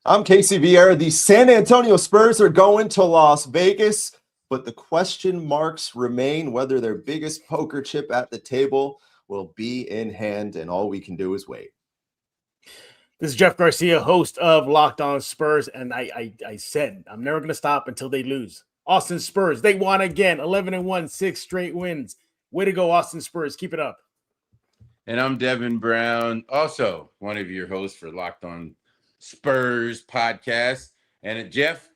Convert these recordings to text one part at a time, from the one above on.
I'm Casey Viera. The San Antonio Spurs are going to Las Vegas, but the question marks remain whether their biggest poker chip at the table will be in hand, and all we can do is wait. This is Jeff Garcia, host of Locked On Spurs, and I said I'm never going to stop until they lose. Austin Spurs, they won again, 11-1, 6 straight wins. Way to go, Austin Spurs. Keep it up. And I'm Devin Brown, also one of your hosts for Locked On Spurs podcast. And Jeff,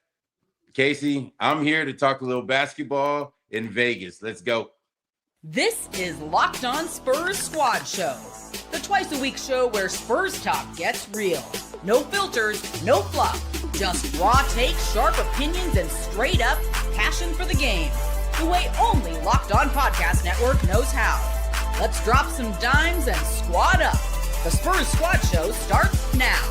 Casey, I'm here to talk a little basketball in Vegas. Let's go. This is Locked On Spurs Squad Show, the twice-a-week show where Spurs talk gets real. No filters, no fluff, just raw takes, sharp opinions, and straight-up passion for the game. The way only Locked On Podcast Network knows how. Let's drop some dimes and squad up. The Spurs Squad Show starts now.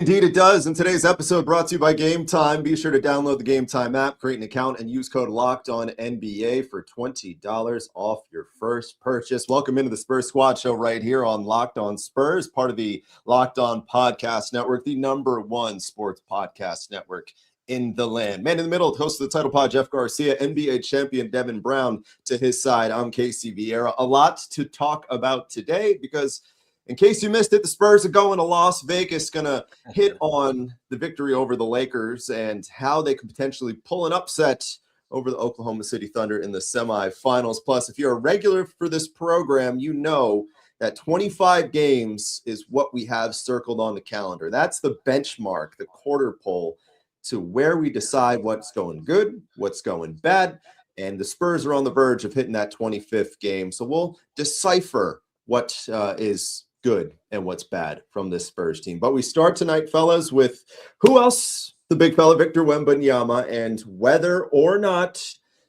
Indeed, it does. And today's episode brought to you by Game Time. Be sure to download the Game Time app, create an account, and use code LOCKEDONNBA for $20 off your first purchase. Welcome into the Spurs Squad Show right here on Locked On Spurs, part of the Locked On Podcast Network, the #1 sports podcast network in the land. Man in the middle, host of the title pod, Jeff Garcia, NBA champion Devin Brown to his side. I'm Casey Viera. A lot to talk about today because, in case you missed it, the Spurs are going to Las Vegas, going to hit on the victory over the Lakers and how they could potentially pull an upset over the Oklahoma City Thunder in the semifinals. Plus, if you're a regular for this program, you know that 25 games is what we have circled on the calendar. That's the benchmark, the quarter pole to where we decide what's going good, what's going bad, and the Spurs are on the verge of hitting that 25th game. So we'll decipher what is good and what's bad from this Spurs team. But we start tonight, fellas, with who else? The big fella, Victor Wembanyama, and whether or not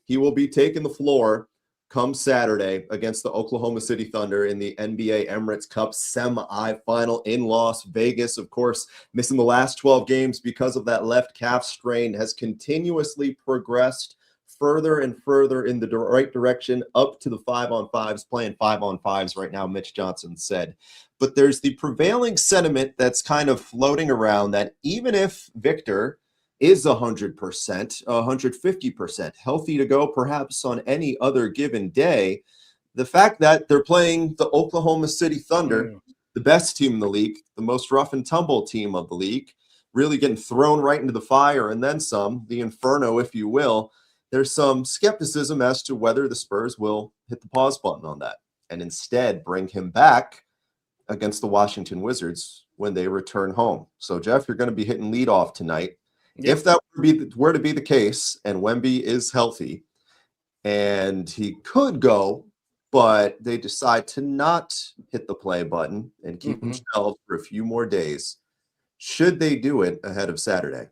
he will be taking the floor come Saturday against the Oklahoma City Thunder in the NBA Emirates Cup semifinal in Las Vegas. Of course, missing the last 12 games because of that left calf strain, has continuously progressed further and further in the right direction, up to the 5-on-5s, playing 5-on-5s right now, Mitch Johnson said. But there's the prevailing sentiment that's kind of floating around that even if Victor is 100%, 150% healthy to go perhaps on any other given day, the fact that they're playing the Oklahoma City Thunder, the best team in the league, the most rough and tumble team of the league, really getting thrown right into the fire and then some, the inferno, if you will, there's some skepticism as to whether the Spurs will hit the pause button on that and instead bring him back against the Washington Wizards when they return home. So, Jeff, you're going to be hitting leadoff tonight. Yep. If that were to be the case and Wemby is healthy and he could go, but they decide to not hit the play button and keep him shelved for a few more days, should they do it ahead of Saturday?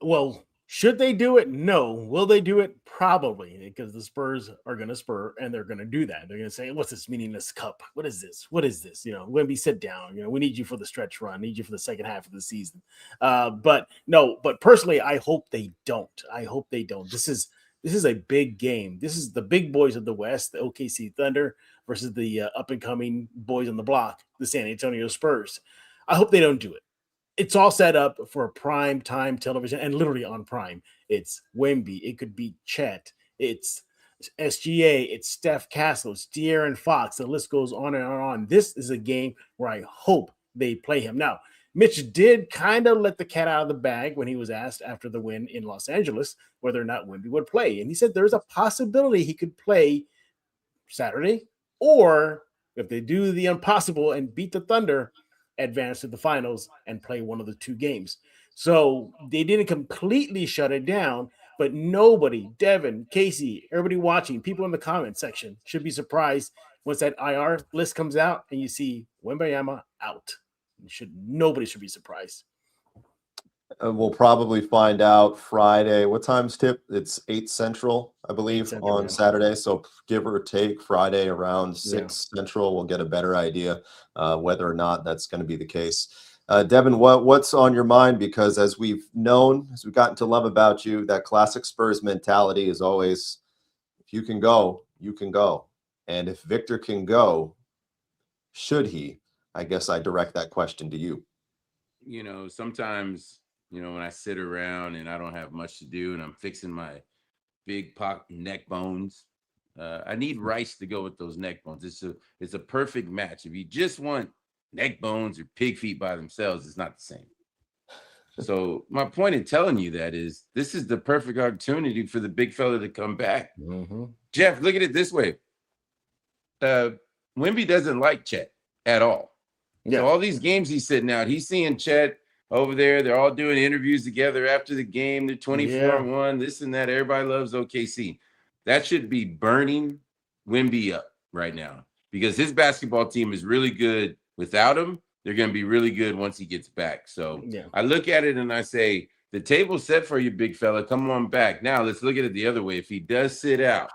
Well, should they do it? No. Will they do it? Probably, because the Spurs are going to spur, and they're going to do that. They're going to say, what's this meaningless cup? What is this? What is this? Wemby, sit down. We need you for the stretch run. Need you for the second half of the season. But personally, I hope they don't. This is a big game. This is the big boys of the West, the OKC Thunder, versus the up-and-coming boys on the block, the San Antonio Spurs. I hope they don't do it. It's all set up for prime time television, and literally on prime. It's Wemby. It could be Chet. It's SGA. It's Steph Castle. It's De'Aaron Fox. The list goes on and on. This is a game where I hope they play him. Now, Mitch did kind of let the cat out of the bag when he was asked after the win in Los Angeles whether or not Wemby would play. And he said there's a possibility he could play Saturday, or if they do the impossible and beat the Thunder, advance to the finals and play one of the two games. So they didn't completely shut it down, but nobody, Devin, Casey, everybody watching, people in the comment section should be surprised once that IR list comes out and you see Wembanyama out. Nobody should be surprised. We'll probably find out Friday. What time's tip? It's 8 Central, I believe, on Saturday. So give or take Friday around 6 Central, we'll get a better idea whether or not that's going to be the case. Devin, what's on your mind? Because as we've gotten to love about you, that classic Spurs mentality is always, if you can go, you can go. And if Victor can go, should he? I guess I direct that question to you. Sometimes, when I sit around and I don't have much to do and I'm fixing my big neck bones, I need rice to go with those neck bones. It's a perfect match. If you just want neck bones or pig feet by themselves, it's not the same. So my point in telling you that is this is the perfect opportunity for the big fella to come back. Mm-hmm. Jeff, look at it this way. Wemby doesn't like Chet at all. Yeah. So all these games he's sitting out, he's seeing Chet over there. They're all doing interviews together after the game. They're 24-1, this and that. Everybody loves OKC. That should be burning Wemby up right now because his basketball team is really good without him. They're going to be really good once he gets back. So I look at it and I say, the table's set for you, big fella. Come on back. Now let's look at it the other way. If he does sit out,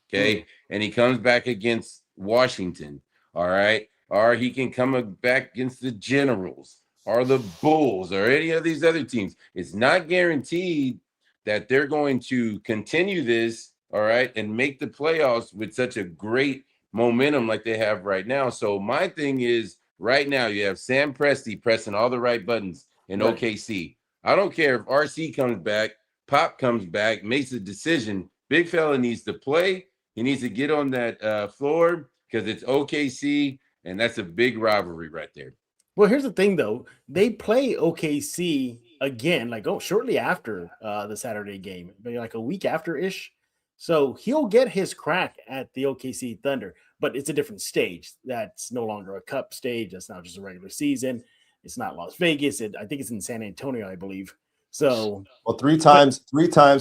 okay, and he comes back against Washington, all right, or he can come back against the Generals or the Bulls or any of these other teams, it's not guaranteed that they're going to continue this, all right, and make the playoffs with such a great momentum like they have right now. So my thing is, right now, you have Sam Presti pressing all the right buttons in OKC. I don't care if RC comes back, Pop comes back, makes a decision. Big fella needs to play. He needs to get on that floor because it's OKC, and that's a big rivalry right there. Well, here's the thing, though. They play OKC again, shortly after the Saturday game, maybe like a week after-ish. So he'll get his crack at the OKC Thunder, but it's a different stage. That's no longer a cup stage. That's now just a regular season. It's not Las Vegas. I think it's in San Antonio, I believe. So, well, three times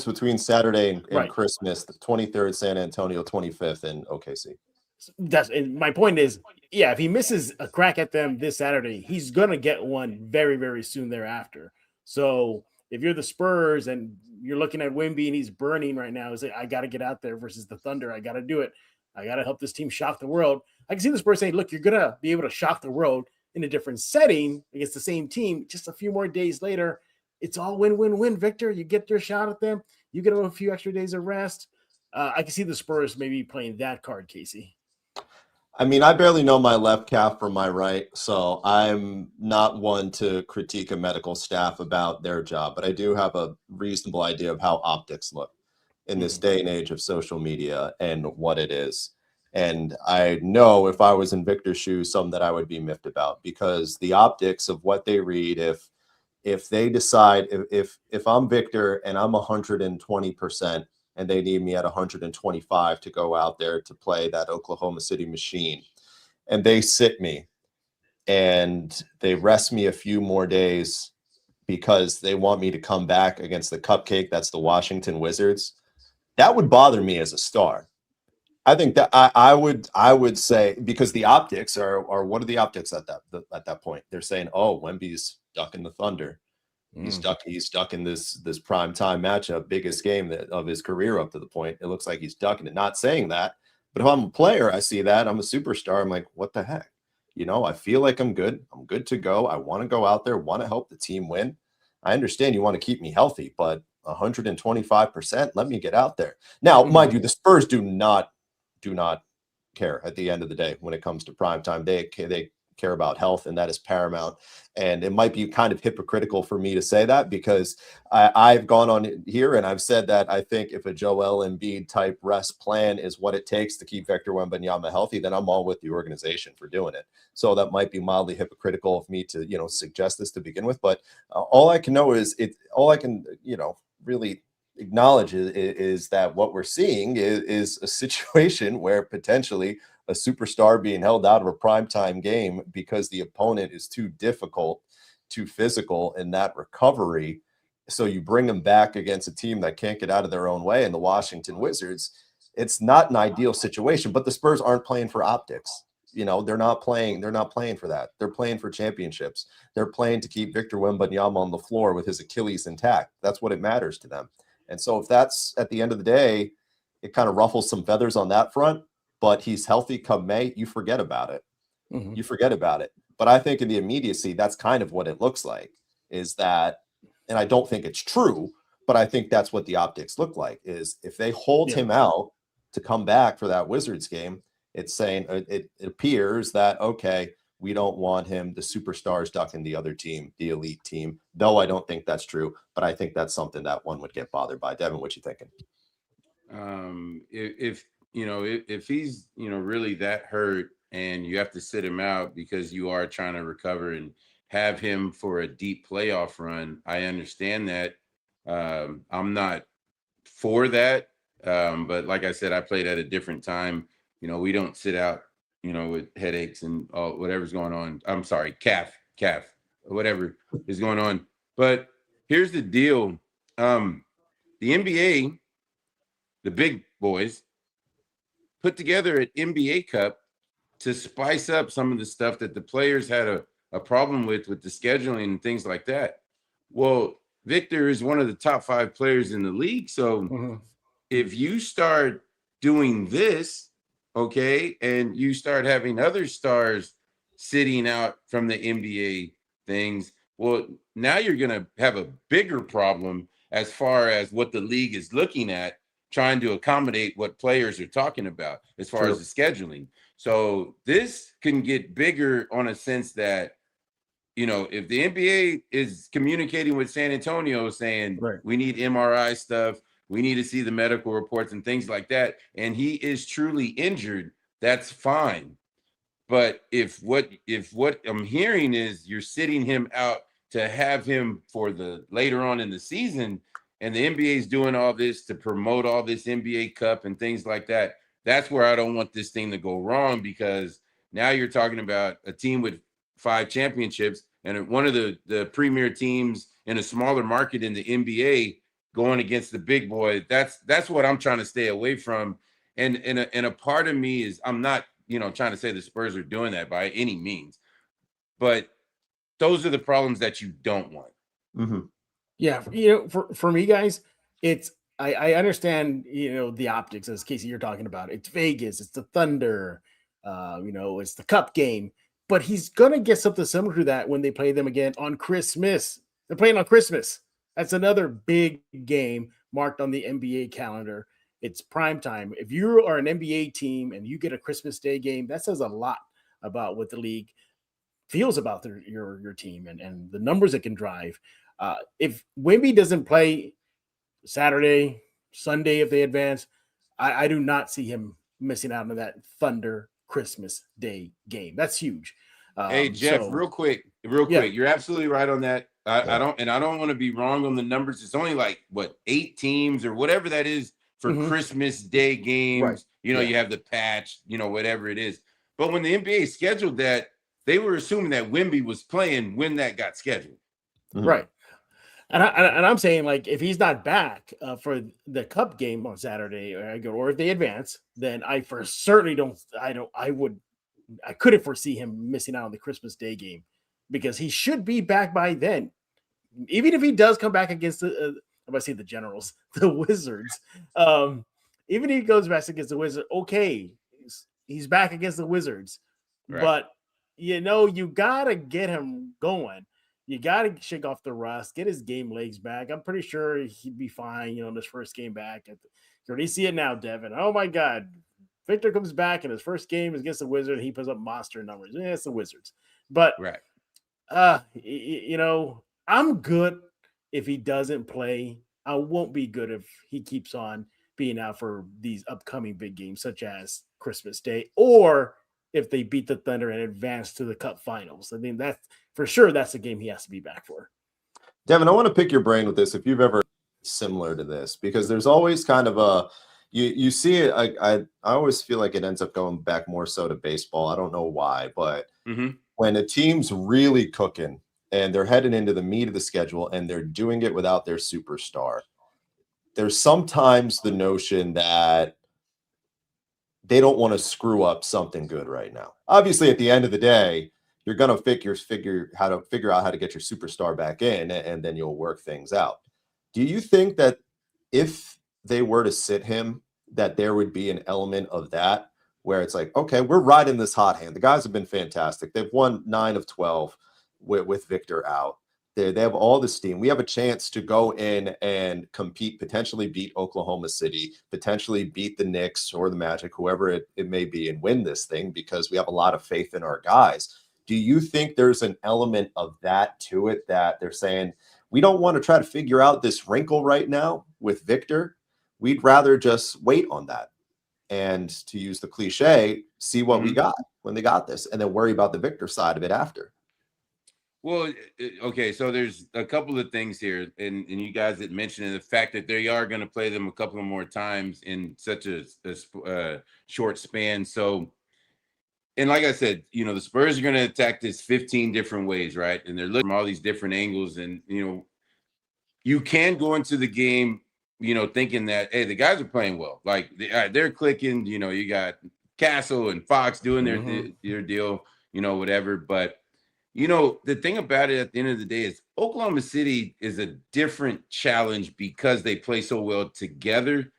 between Saturday and Christmas, the 23rd San Antonio, 25th in OKC. And my point is, if he misses a crack at them this Saturday, he's going to get one very, very soon thereafter. So if you're the Spurs and you're looking at Wemby and he's burning right now, it's like, I got to get out there versus the Thunder. I got to do it. I got to help this team shock the world. I can see the Spurs saying, look, you're going to be able to shock the world in a different setting against the same team. Just a few more days later, it's all win-win-win, Victor. You get your shot at them. You get a few extra days of rest. I can see the Spurs maybe playing that card, Casey. I mean, I barely know my left calf from my right, so I'm not one to critique a medical staff about their job, but I do have a reasonable idea of how optics look in this day and age of social media and what it is. And I know if I was in Victor's shoes, something that I would be miffed about, because the optics of what they read, if they decide, if I'm Victor and I'm 120%, and they need me at 125 to go out there to play that Oklahoma City Machine, and they sit me and they rest me a few more days because they want me to come back against the cupcake that's the Washington Wizards, that would bother me as a star. I think that I would say, because the optics are what are the optics at that point? They're saying, oh, Wemby's ducking the Thunder. He's stuck in this prime time matchup, biggest game of his career up to the point. It looks like he's ducking it. Not saying that, but if I'm a player, I see that. I'm a superstar. I'm like, what the heck? I feel like I'm good. I'm good to go. I want to go out there, want to help the team win. I understand you want to keep me healthy, but 125%, let me get out there. Now, mind you, the Spurs do not care at the end of the day when it comes to prime time. They care about health, and that is paramount. And it might be kind of hypocritical for me to say that, because I've gone on here and I've said that I think if a Joel Embiid type rest plan is what it takes to keep Victor Wembanyama healthy, then I'm all with the organization for doing it. So that might be mildly hypocritical of me to suggest this to begin with, but all I can know is really acknowledge is that what we're seeing is a situation where potentially a superstar being held out of a primetime game because the opponent is too difficult, too physical in that recovery. So you bring them back against a team that can't get out of their own way, and the Washington Wizards. It's not an ideal situation, but the Spurs aren't playing for optics. They're not playing for that. They're playing for championships. They're playing to keep Victor Wembanyama on the floor with his Achilles intact. That's what it matters to them. And so if that's at the end of the day, it kind of ruffles some feathers on that front, but he's healthy come May, you forget about it. You forget about it. But I think in the immediacy, that's kind of what it looks like, is that, and I don't think it's true, but I think that's what the optics look like, is if they hold him out to come back for that Wizards game, it's saying, it appears that, okay, we don't want him, the superstars ducking the other team, the elite team, though I don't think that's true, but I think that's something that one would get bothered by. Devin, what you thinking? If he's, really that hurt and you have to sit him out because you are trying to recover and have him for a deep playoff run, I understand that. I'm not for that. But like I said, I played at a different time. We don't sit out, with headaches and all, whatever's going on. I'm sorry, calf, whatever is going on. But here's the deal. The NBA, the big boys, put together an NBA Cup to spice up some of the stuff that the players had a problem with the scheduling and things like that. Well, Victor is one of the top 5 players in the league. So if you start doing this, okay, and you start having other stars sitting out from the NBA things, well, now you're going to have a bigger problem as far as what the league is looking at, trying to accommodate what players are talking about as far as the scheduling. So this can get bigger on a sense that, if the NBA is communicating with San Antonio saying we need MRI stuff, we need to see the medical reports and things like that, and he is truly injured, that's fine. But if what I'm hearing is you're sitting him out to have him for the later on in the season, and the NBA is doing all this to promote all this NBA Cup and things like that, that's where I don't want this thing to go wrong, because now you're talking about a team with 5 championships and one of the premier teams in a smaller market in the NBA going against the big boy. That's what I'm trying to stay away from. And a part of me is, I'm not, trying to say the Spurs are doing that by any means, but those are the problems that you don't want. Mm-hmm. Yeah. For me, guys, it's, I understand, the optics, as Casey, you're talking about. It's Vegas, it's the Thunder, it's the Cup game, but he's going to get something similar to that when they play them again on Christmas. They're playing on Christmas. That's another big game marked on the NBA calendar. It's prime time. If you are an NBA team and you get a Christmas Day game, that says a lot about what the league feels about your team and the numbers it can drive. If Wemby doesn't play Saturday, Sunday, if they advance, I do not see him missing out on that Thunder Christmas Day game. That's huge. Hey, Jeff, real quick. You're absolutely right on that. I don't want to be wrong on the numbers. It's only like 8 teams or whatever that is for Christmas Day games. Right. You have the patch, whatever it is. But when the NBA scheduled that, they were assuming that Wemby was playing when that got scheduled. Right. And I'm saying, like, if he's not back for the Cup game on Saturday, or if they advance, then I couldn't foresee him missing out on the Christmas Day game, because he should be back by then. Even if he does come back against the Generals, the Wizards, even if he goes back against the Wizards, okay, he's back against the Wizards, right. But you gotta get him going. You got to shake off the rust, get his game legs back. I'm pretty sure he'd be fine, in his first game back. You already see it now, Devin. Oh, my God. Victor comes back in his first game against the Wizards. He puts up monster numbers. Yeah, it's the Wizards. But, I'm good if he doesn't play. I won't be good if he keeps on being out for these upcoming big games, such as Christmas Day, or if they beat the Thunder and advance to the Cup Finals. I mean, that's for sure. That's a game he has to be back for. Devin, I want to pick your brain with this. If you've ever similar to this, because there's always kind of you see it. I always feel like it ends up going back more so to baseball. I don't know why, but when a team's really cooking and they're heading into the meat of the schedule and they're doing it without their superstar, there's sometimes the notion that they don't want to screw up something good right now. Obviously, at the end of the day, you're going to figure out how to get your superstar back in, and then you'll work things out. Do you think that if they were to sit him, that there would be an element of that where it's like, okay, we're riding this hot hand. The guys have been fantastic. They've won 9 of 12 with Victor out. They have all the steam. We have a chance to go in and compete, potentially beat Oklahoma City, potentially beat the Knicks or the Magic, whoever it may be, and win this thing, because we have a lot of faith in our guys. Do you think there's an element of that to it, that they're saying, we don't want to try to figure out this wrinkle right now with Victor. We'd rather just wait on that. And to use the cliche, see what we got when they got this, and then worry about the Victor side of it after. Well, okay, so there's a couple of things here, and you guys had mentioned the fact that they are going to play them a couple of more times in such a short span. So, and like I said, the Spurs are going to attack this 15 different ways, right? And they're looking from all these different angles, and you can go into the game, thinking that, hey, the guys are playing well, like they're clicking. You got Castle and Fox doing their deal, whatever, but. The thing about it at the end of the day is Oklahoma City is a different challenge because they play so well together.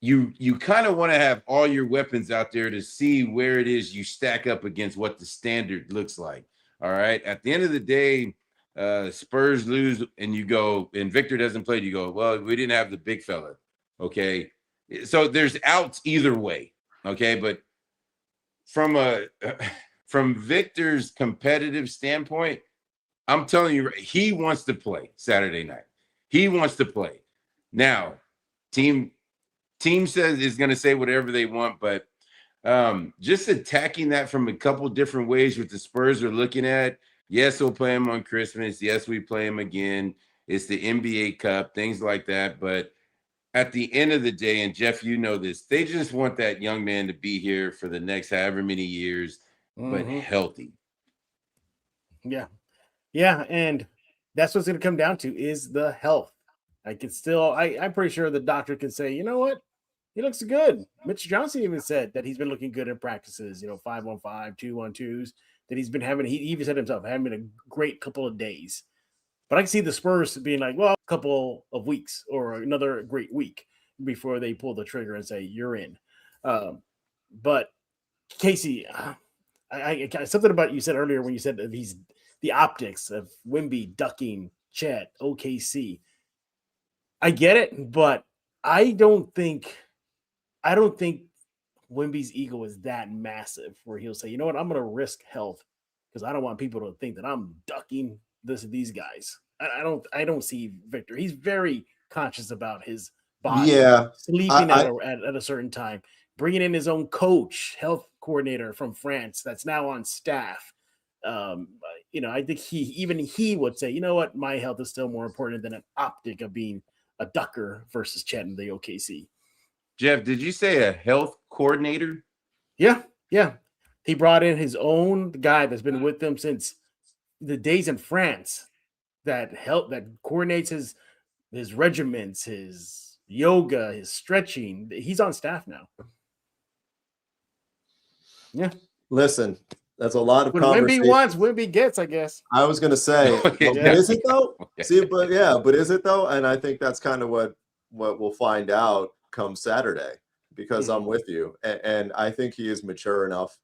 You kind of want to have all your weapons out there to see where it is you stack up against what the standard looks like. All right. At the end of the day, Spurs lose and you go, and Victor doesn't play. You go, well, we didn't have the big fella. Okay. So there's outs either way. Okay. But from Victor's competitive standpoint, I'm telling you, he wants to play Saturday night. He wants to play. Now, team says is going to say whatever they want, but just attacking that from a couple different ways with the Spurs are looking at. Yes, we'll play him on Christmas. Yes, we play him again. It's the NBA Cup, things like that. But at the end of the day, and Jeff, this, they just want that young man to be here for the next however many years. But healthy. Yeah. And that's what's going to come down to is the health. I'm pretty sure the doctor can say, you know what? He looks good. Mitch Johnson even said that he's been looking good in practices, 5-on-5, 2-on-2s, that he's been having, he even said himself, having a great couple of days. But I can see the Spurs being like, well, a couple of weeks or another great week before they pull the trigger and say, you're in. But Casey, I something about you said earlier when you said that the optics of Wemby ducking Chet, OKC. I get it, but I don't think Wemby's ego is that massive where he'll say, you know what, I'm going to risk health because I don't want people to think that I'm ducking these guys. I don't see Victor. He's very conscious about his body. Yeah, sleeping at a certain time. Bringing in his own coach, health coordinator from France that's now on staff. I think he would say, you know what, my health is still more important than an optic of being a ducker versus Chet in the OKC. Jeff, did you say a health coordinator? Yeah. He brought in his own guy that's been with them since the days in France that coordinates his regiments, his yoga, his stretching. He's on staff now. Yeah. Listen, that's a lot of when conversation. Wemby wants, Wemby gets, I guess. I was going to say, is it though? See, but is it though? And I think that's kind of what we'll find out come Saturday, because I'm with you. And I think he is mature enough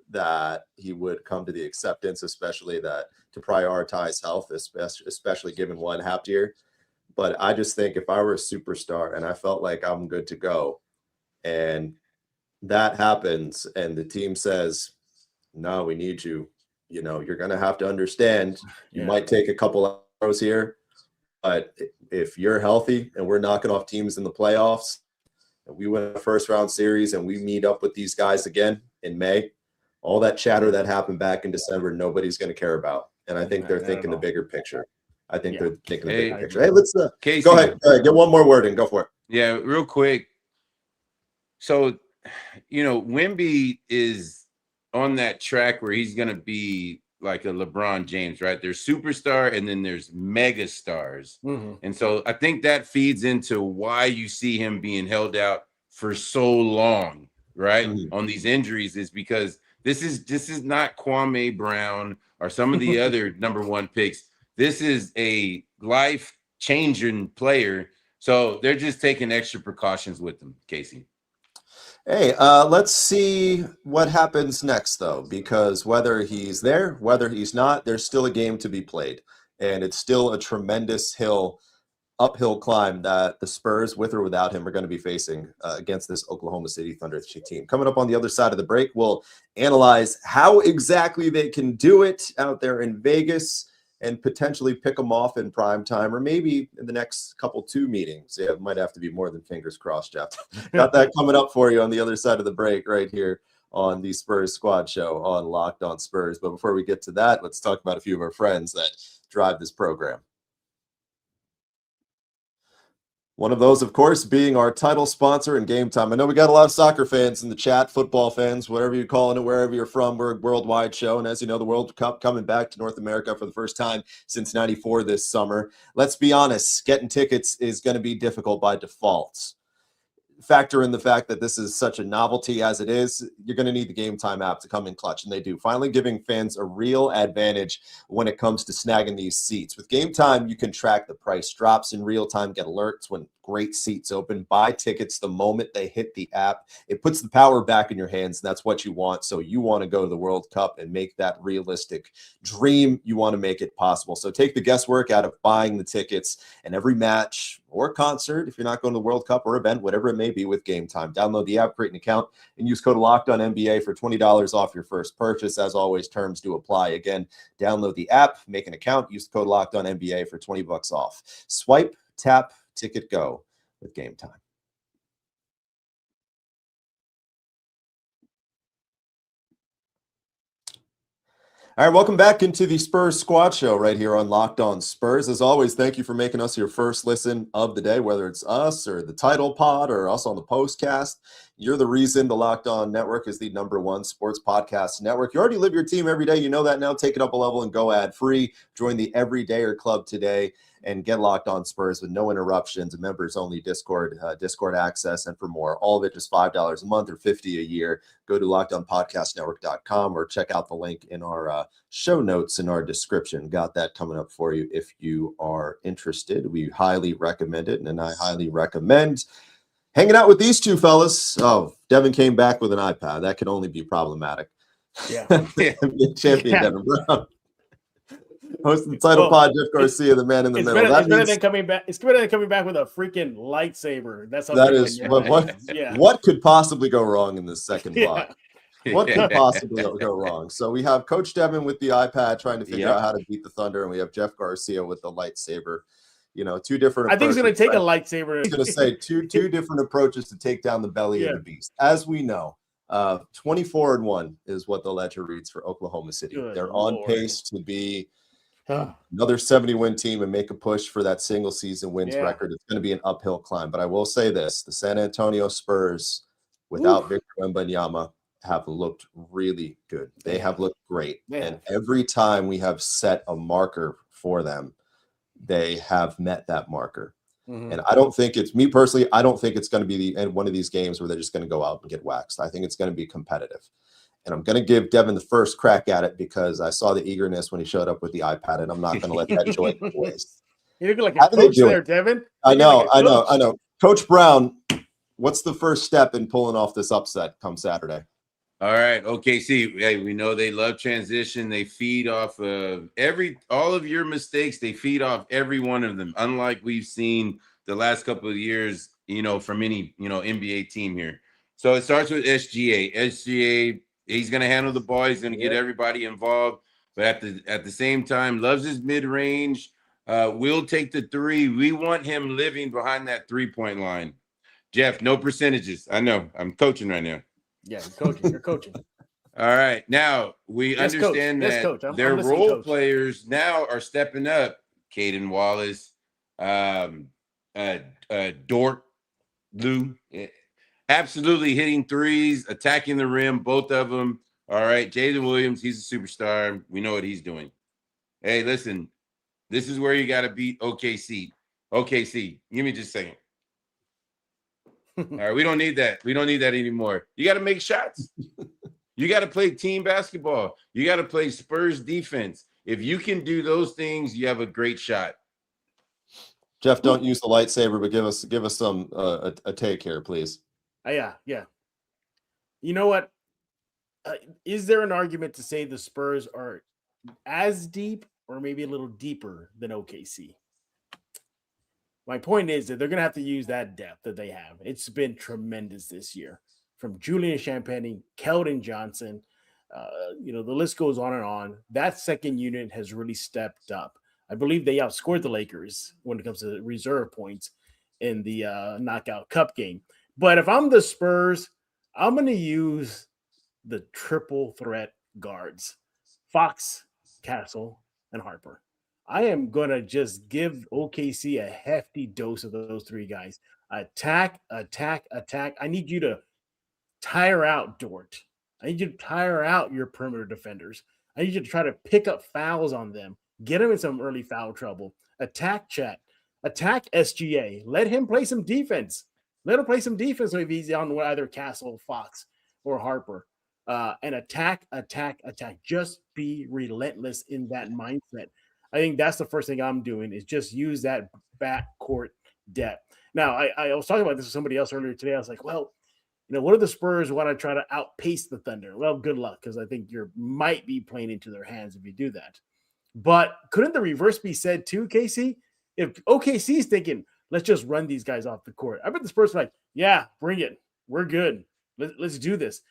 that he would come to the acceptance, especially that to prioritize health, especially given one half year. But I just think if I were a superstar and I felt like I'm good to go, and that happens and the team says, no, we need you, you're going to have to understand you might take a couple hours here, but if you're healthy and we're knocking off teams in the playoffs and we win a first round series and we meet up with these guys again in May, all that chatter that happened back in December, nobody's going to care about. And I think they're thinking the bigger picture. I think they're thinking the bigger picture. Hey, let's Casey, go ahead. Get one more word in. Go for it. Yeah, real quick. So, Wemby is on that track where he's going to be like a LeBron James, right? There's superstar and then there's mega stars. And so I think that feeds into why you see him being held out for so long, right? On these injuries, is because this is not Kwame Brown or some of the other number one picks. This is a life-changing player. So they're just taking extra precautions with him, Casey. Hey, let's see what happens next, though, because whether he's there, whether he's not, there's still a game to be played. And it's still a tremendous hill uphill climb that the Spurs, with or without him, are going to be facing against this Oklahoma City Thunder team. Coming up on the other side of the break, we'll analyze how exactly they can do it out there in Vegas and potentially pick them off in prime time, or maybe in the next couple 2 meetings. Yeah, it might have to be more than fingers crossed, Jeff. Got that coming up for you on the other side of the break right here on the Spurs Squad Show on Locked On Spurs. But before we get to that, let's talk about a few of our friends that drive this program. One of those, of course, being our title sponsor in Game Time. I know we got a lot of soccer fans in the chat, football fans, whatever you're calling it, wherever you're from. We're a worldwide show. And as you know, the World Cup coming back to North America for the first time since '94 this summer. Let's be honest, getting tickets is going to be difficult by default. Factor in the fact that this is such a novelty as it is, you're going to need the Game Time app to come in clutch, and they do. Finally giving fans a real advantage when it comes to snagging these seats. With Game Time, you can track the price drops in real time, get alerts when great seats open, buy tickets the moment they hit the app. It puts the power back in your hands, and that's what you want. So you want to go to the World Cup and make that realistic dream. You want to make it possible. So take the guesswork out of buying the tickets, and every match or concert, if you're not going to the World Cup or event, whatever it may be, with Game Time. Download the app, create an account, and use code LOCKEDONNBA for $20 off your first purchase. As always, terms do apply. Again, download the app, make an account, use the code LOCKEDONNBA for $20 off. Swipe, tap, ticket, go with Game Time. All right, welcome back into the Spurs Squad Show right here on Locked On Spurs. As always, thank you for making us your first listen of the day, whether it's us or the title pod or us on the postcast. You're the reason the Locked On Network is the #1 sports podcast network. You already live your team every day. You know that now. Take it up a level and go ad-free. Join the Everydayer Club today and get Locked On Spurs with no interruptions, members-only Discord access, and for more. All of it just $5 a month or $50 a year. Go to LockedOnPodcastNetwork.com or check out the link in our show notes in our description. Got that coming up for you if you are interested. We highly recommend it, and I highly recommend hanging out with these two fellas. Oh, Devin came back with an iPad. That could only be problematic. Yeah. Champion Devin Brown. Hosting the title pod, Jeff Garcia, the man in the middle. It's better than coming back. It's better than coming back with a freaking lightsaber. What could possibly go wrong in this second block? What could possibly go wrong? So we have Coach Devin with the iPad trying to figure out how to beat the Thunder, and we have Jeff Garcia with the lightsaber. You know, two different. I think he's going to take a lightsaber. I was going to say two different approaches to take down the belly of the beast. As we know, 24-1 is what the ledger reads for Oklahoma City. They're on pace to be another 70-win team and make a push for that single season wins record. It's going to be an uphill climb. But I will say this, the San Antonio Spurs without Victor Wembanyama have looked really good. They have looked great. And every time we have set a marker for them, they have met that marker. And I don't think it's me personally. I don't think it's going to be one of these games where they're just going to go out and get waxed. I think it's going to be competitive. And I'm going to give Devin the first crack at it because I saw the eagerness when he showed up with the iPad, and I'm not going to let that joy go waste. You look like a coach there, Devin. I know. Coach Brown, what's the first step in pulling off this upset come Saturday? All right, OKC. Hey, we know they love transition. They feed off of all of your mistakes. They feed off every one of them. Unlike we've seen the last couple of years, from any NBA team here. So it starts with SGA. SGA, he's going to handle the ball. He's going to get everybody involved. But at the same time, loves his mid range. Will take the three. We want him living behind that 3-point line. Jeff, no percentages. I know. I'm coaching right now. Yeah, you're coaching. All right. Now, we understand that their role players now are stepping up. Caden Wallace, Dort, Lou, absolutely hitting threes, attacking the rim, both of them. All right. Jaden Williams, he's a superstar. We know what he's doing. Hey, listen, this is where you got to beat OKC. OKC, give me just a second. All right, we don't need that. We don't need that anymore. You got to make shots. You got to play team basketball. You got to play Spurs defense. If you can do those things, you have a great shot. Jeff, don't use the lightsaber, but give us some a take here, please. Yeah. You know what? Is there an argument to say the Spurs are as deep or maybe a little deeper than OKC? My point is that they're going to have to use that depth that they have. It's been tremendous this year, from Julian Champagny, Keldon Johnson. The list goes on and on. That second unit has really stepped up. I believe they outscored the Lakers when it comes to reserve points in the knockout cup game. But if I'm the Spurs, I'm going to use the triple threat guards, Fox, Castle, and Harper. I am going to just give OKC a hefty dose of those three guys. Attack, attack, attack. I need you to tire out Dort. I need you to tire out your perimeter defenders. I need you to try to pick up fouls on them, get them in some early foul trouble. Attack Chat, attack SGA. Let him play some defense. Let him play some defense if he's on either Castle, Fox, or Harper. And attack. Just be relentless in that mindset. I think that's the first thing I'm doing is just use that backcourt depth. Now, I was talking about this with somebody else earlier today. I was like, well, what do the Spurs want to try to outpace the Thunder? Well, good luck, because I think you might be playing into their hands if you do that. But couldn't the reverse be said too, Casey? If OKC's thinking, let's just run these guys off the court, I bet the Spurs are like, yeah, bring it. We're good. Let's do this.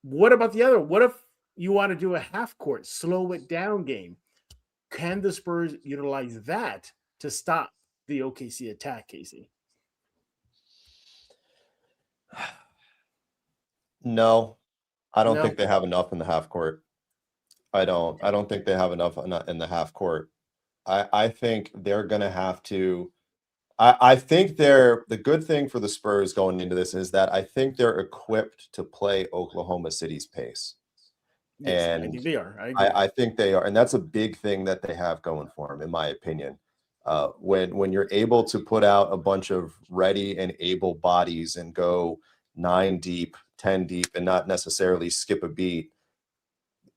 What about the other? What if you want to do a half court, slow it down game? Can the Spurs utilize that to stop the OKC attack, Casey? No, I don't think they have enough in the half court. I don't think they have enough in the half court. I think they're going to have to. I think the good thing for the Spurs going into this is that I think they're equipped to play Oklahoma City's pace. Yes, And I think they are. I think they are. And that's a big thing that they have going for them, in my opinion. When you're able to put out a bunch of ready and able bodies and go 9 deep, 10 deep, and not necessarily skip a beat,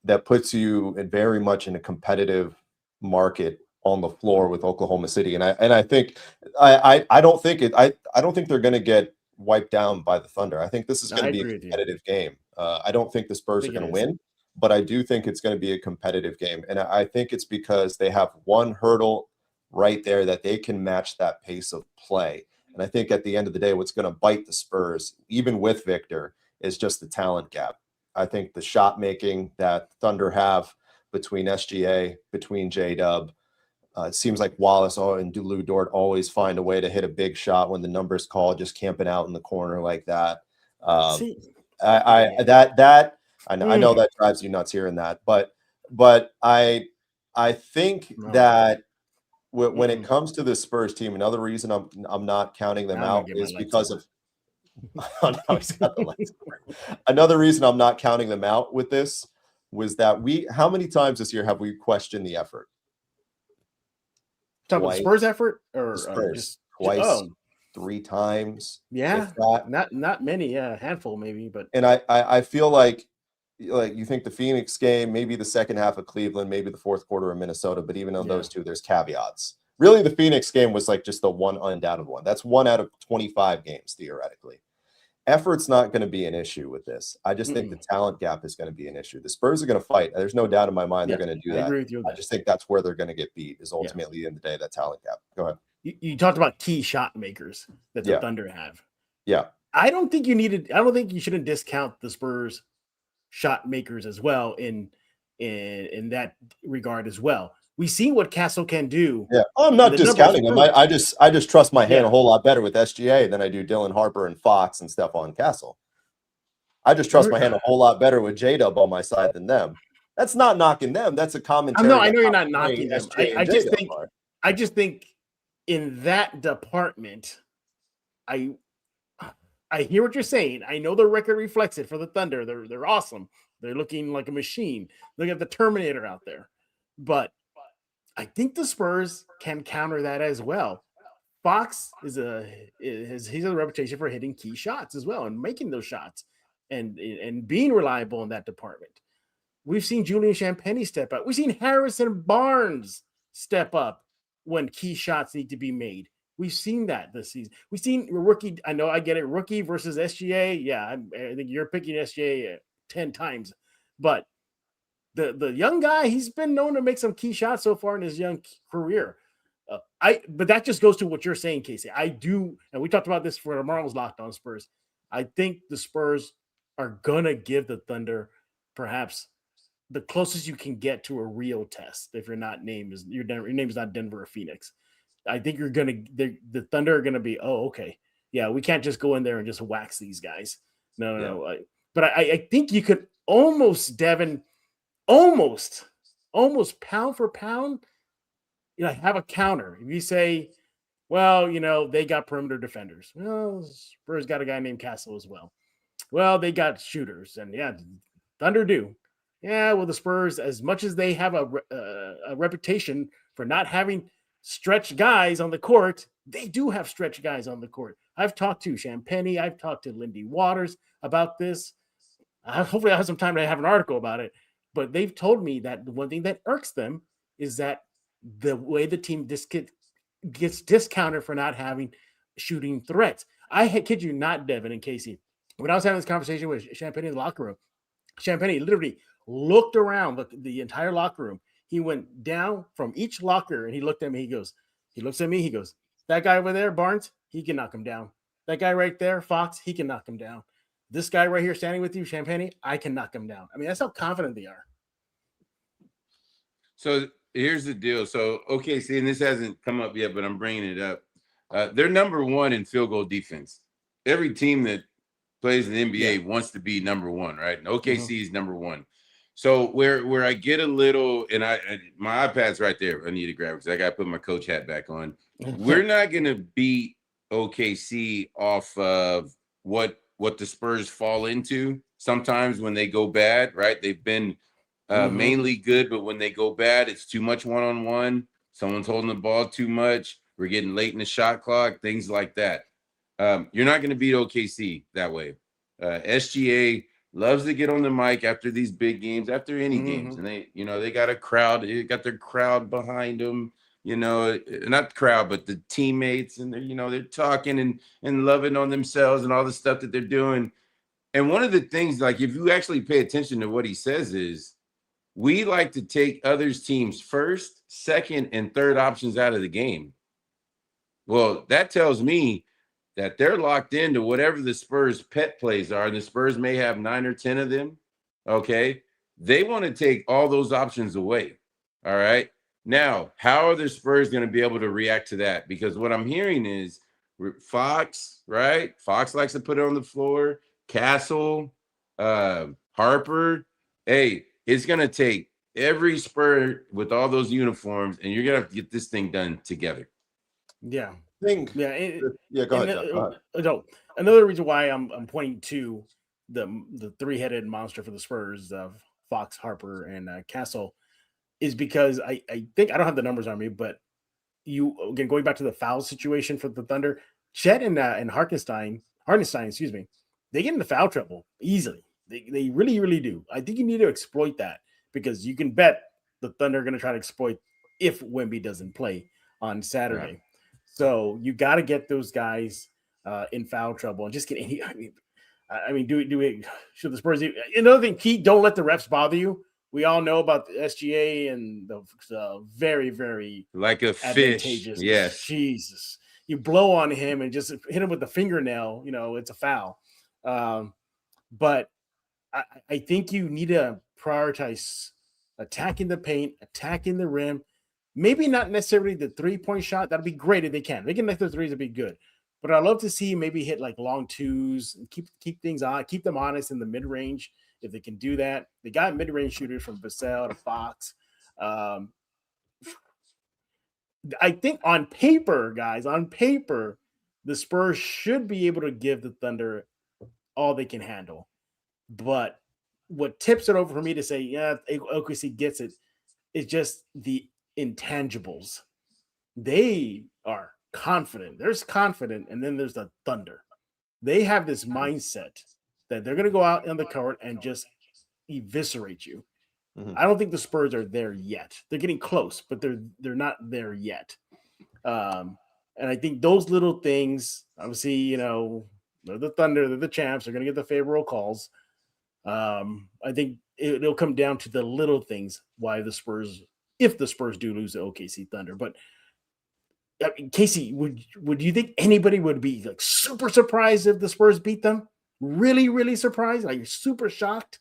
that puts you very much in a competitive market on the floor with Oklahoma City. And I think I don't think they're going to get wiped down by the Thunder. I think this is going to be a competitive game. I don't think the Spurs are going to win, but I do think it's going to be a competitive game. And I think it's because they have one hurdle right there that they can match that pace of play. And I think at the end of the day, what's going to bite the Spurs, even with Victor, is just the talent gap. I think the shot making that Thunder have between SGA, between J-Dub, it seems like Wallace and Lou Dort always find a way to hit a big shot when the number's called, just camping out in the corner like that. I know that drives you nuts hearing that, but I think that when it comes to the Spurs team, another reason I'm not counting them out is because of another reason I'm not counting them out with this was that how many times this year have we questioned the effort? Talking about Spurs effort or Spurs twice, 3 times. Yeah, not many. Yeah, a handful maybe. But I feel like you think the Phoenix game, maybe the second half of Cleveland, maybe the fourth quarter of Minnesota, but even on those two, there's caveats. Really, the Phoenix game was like just the one undoubted one. That's 1 out of 25 games theoretically. Effort's not going to be an issue with this. I just think the talent gap is going to be an issue. The Spurs are going to fight. There's no doubt in my mind they're going to do that. I agree with you. I just think that's where they're going to get beat is ultimately in the day, that talent gap. Go ahead. You talked about key shot makers that the Thunder have. Yeah. I don't think you shouldn't discount the Spurs shot makers as well in that regard as well. We've seen what Castle can do. Yeah, I'm not discounting him. I just trust my hand a whole lot better with SGA than I do Dylan Harper and Fox and Stephon Castle. I just trust my hand a whole lot better with J-Dub on my side than them. That's not knocking them. That's a commentary. No, I know you're not knocking them. I just think in that department, I hear what you're saying. I know the record reflects it for the Thunder. They're awesome. They're looking like a machine. Look at the Terminator out there. But I think the Spurs can counter that as well. Fox he's a reputation for hitting key shots as well and making those shots and being reliable in that department. We've seen Julian Champagny step up. We've seen Harrison Barnes step up when key shots need to be made. We've seen that this season. We've seen rookie. I know I get it. Rookie versus SGA. Yeah, I think you're picking SGA 10 times, but the young guy, he's been known to make some key shots so far in his young career. But that just goes to what you're saying, Casey. I do, and we talked about this for tomorrow's Locked On Spurs. I think the Spurs are gonna give the Thunder perhaps the closest you can get to a real test. If your name is not Denver or Phoenix, I think the Thunder are gonna be, oh, okay, yeah, we can't just go in there and just wax these guys. No. But I think you could almost, Devin, almost pound for pound, have a counter. If you say, well, they got perimeter defenders. Well, Spurs got a guy named Castle as well. Well, they got shooters, and Thunder do. Yeah, well, the Spurs, as much as they have a reputation for not having stretch guys on the court, they do have stretch guys on the court. I've talked to Champagnie, I've talked to Lindy Waters about this. Hopefully I'll have some time to have an article about it, but they've told me that the one thing that irks them is that the way the team gets discounted for not having shooting threats. I kid you not, Devin and Casey, when I was having this conversation with Champagnie in the locker room, Champagnie literally looked around the entire locker room. He went down from each locker and he looked at me. He looks at me. He goes, that guy over there, Barnes, he can knock him down. That guy right there, Fox, he can knock him down. This guy right here standing with you, Champagnie, I can knock him down. I mean, that's how confident they are. So here's the deal. So, OKC, and this hasn't come up yet, but I'm bringing it up. They're number one in field goal defense. Every team that plays in the NBA wants to be number one, right? And OKC is number one. So where I get a little, and my iPad's right there. I need to grab it because I got to put my coach hat back on. We're not going to beat OKC off of what the Spurs fall into sometimes when they go bad, right? They've been mainly good, but when they go bad, it's too much one-on-one. Someone's holding the ball too much. We're getting late in the shot clock, things like that. You're not going to beat OKC that way. SGA loves to get on the mic after these big games, after any games, and they got a crowd. They got their crowd behind them. Not the crowd, but the teammates, and they're talking and loving on themselves and all the stuff that they're doing. And one of the things, like if you actually pay attention to what he says, is we like to take others' teams first, second, and third options out of the game. Well, that tells me that they're locked into whatever the Spurs pet plays are, and the Spurs may have 9 or 10 of them, okay? They want to take all those options away, all right? Now, how are the Spurs going to be able to react to that? Because what I'm hearing is Fox, right? Fox likes to put it on the floor. Castle, Harper. Hey, it's going to take every Spur with all those uniforms, and you're going to have to get this thing done together. Yeah. Go ahead. No, another reason why I'm pointing to the three-headed monster for the Spurs of Fox, Harper, and Castle is because I think I don't have the numbers on me, but again going back to the foul situation for the Thunder, Chet and Hartenstein, excuse me, they get into foul trouble easily. They really, really do. I think you need to exploit that because you can bet the Thunder are going to try to exploit if Wemby doesn't play on Saturday. Right. So you got to get those guys in foul trouble and just get any. I mean, should the Spurs? Another thing, Pete, don't let the refs bother you. We all know about the SGA and the very, very like a fish. Yes, Jesus, you blow on him and just hit him with the fingernail. It's a foul. But I think you need to prioritize attacking the paint, attacking the rim. Maybe not necessarily the 3-point shot. That'd be great if they can. They can make the threes, it'd be good. But I'd love to see maybe hit like long twos and keep things on, keep them honest in the mid range. If they can do that, they got mid range shooters from Vassell to Fox. I think on paper, guys, the Spurs should be able to give the Thunder all they can handle. But what tips it over for me to say, yeah, OKC gets it, is just the intangibles. They are confident. There's confident, and then there's the Thunder. They have this mindset that they're going to go out on the court and just eviscerate you. I don't think the Spurs are there yet. They're getting close, but they're not there yet. And I think those little things, obviously, they're the Thunder, they're the champs, they're going to get the favorable calls. I think it'll come down to the little things why the Spurs, if the Spurs do lose the OKC Thunder. But I mean, Casey, would you think anybody would be like super surprised if the Spurs beat them? Really, really surprised? Like super shocked?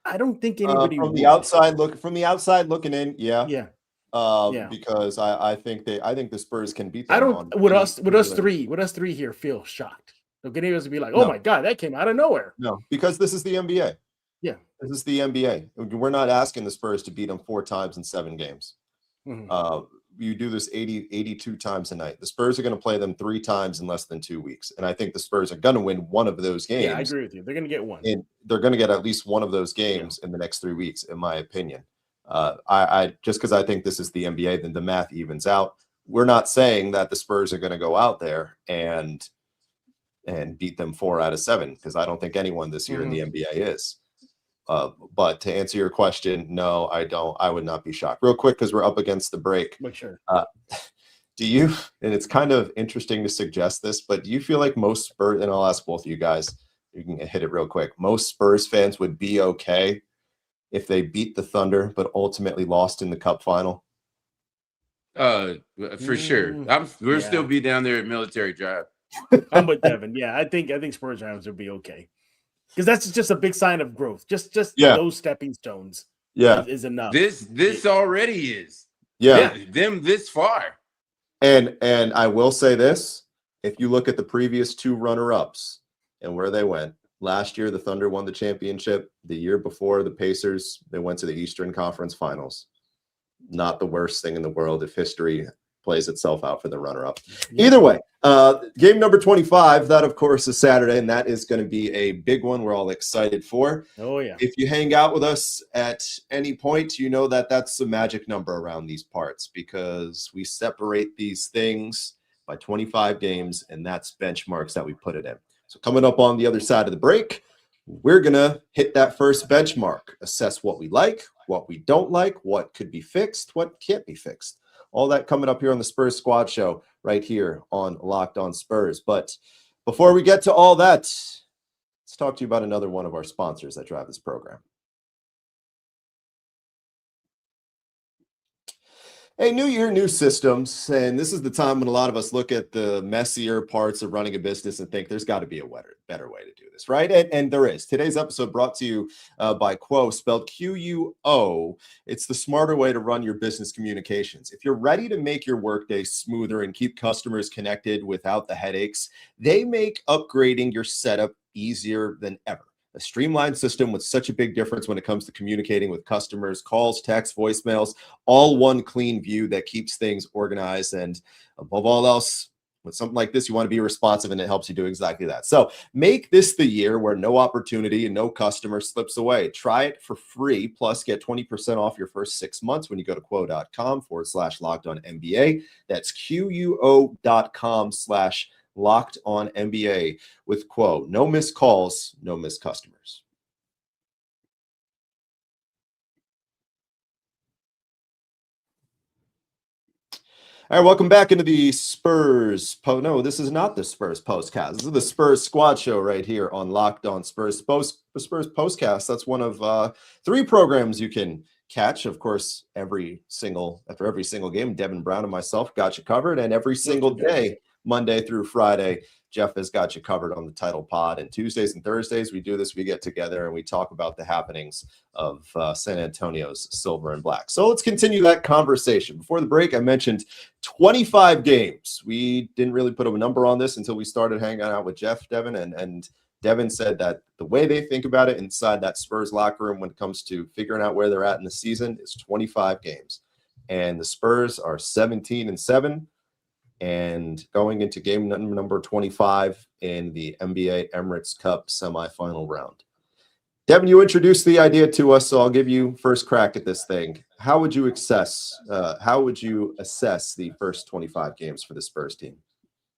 I don't think anybody from would. the outside looking in, yeah. Yeah. Because I think the Spurs can beat them. I don't. Would us three here feel shocked? Look, any of us would be like, "Oh No. my god, that came out of nowhere." No, because this is the NBA. Yeah, this is the NBA. We're not asking the Spurs to beat them 4 times in 7 games. Mhm. You do this 82 times a night. The Spurs are going to play them 3 times in less than 2 weeks, and I think the Spurs are going to win one of those games. Yeah, I agree with you. They're going to get one. And they're going to get at least one of those games in the next 3 weeks, in my opinion. I just because I think this is the NBA, then the math evens out. We're not saying that the Spurs are going to go out there and beat them 4 out of 7, because I don't think anyone this year in the NBA is. But to answer your question, no, I don't. I would not be shocked. Real quick, because we're up against the break. But sure. Do you, and it's kind of interesting to suggest this, but do you feel like most Spurs, and I'll ask both of you guys, you can hit it real quick, most Spurs fans would be okay if they beat the Thunder but ultimately lost in the Cup final? For sure. We'll still be down there at Military Drive. I'm with Devin. Yeah, I think Spurs fans would be okay, because that's just a big sign of growth. Just those stepping stones. Is enough. This already is. Yeah, them this far. And I will say this: if you look at the previous 2 runner-ups and where they went last year, the Thunder won the championship. The year before, the Pacers, they went to the Eastern Conference Finals. Not the worst thing in the world if history plays itself out for the runner-up. Either way, game number 25, that of course is Saturday, and that is going to be a big one we're all excited for. Oh yeah. If you hang out with us at any point, you know that that's the magic number around these parts, because we separate these things by 25 games, and that's benchmarks that we put it in. So coming up on the other side of the break, we're going to hit that first benchmark, assess what we like, what we don't like, what could be fixed, what can't be fixed. All that coming up here on the Spurs Squad Show right here on Locked On Spurs. But before we get to all that, let's talk to you about another one of our sponsors that drive this program. Hey, new year, new systems. And this is the time when a lot of us look at the messier parts of running a business and think there's got to be a better way to do this, right? And there is. Today's episode brought to you by Quo, spelled Q-U-O. It's the smarter way to run your business communications. If you're ready to make your workday smoother and keep customers connected without the headaches, they make upgrading your setup easier than ever. A streamlined system with such a big difference when it comes to communicating with customers, calls, texts, voicemails, all one clean view that keeps things organized. And above all else, with something like this, you want to be responsive, and it helps you do exactly that. So make this the year where no opportunity and no customer slips away. Try it for free, plus get 20% off your first 6 months when you go to quo.com/LockedOnNBA. That's QUO.com/LockedOnNBA with Quo. No missed calls, no missed customers. All right, welcome back into the Spurs. No, this is not the Spurs Postcast. This is the Spurs Squad Show right here on Locked On Spurs. The Spurs Postcast, that's one of 3 programs you can catch. Of course, after every single game, Devin Brown and myself got you covered, and every single day, Monday through Friday, Jeff has got you covered on the title pod. And Tuesdays and Thursdays, we do this. We get together and we talk about the happenings of San Antonio's silver and black. So let's continue that conversation. Before the break, I mentioned 25 games. We didn't really put a number on this until we started hanging out with Jeff, Devin, and Devin said that the way they think about it inside that Spurs locker room when it comes to figuring out where they're at in the season is 25 games. And the Spurs are 17-7. And going into game number 25 in the NBA Emirates Cup semifinal round. Devin, you introduced the idea to us, so I'll give you first crack at this thing. How would you assess the first 25 games for the Spurs team?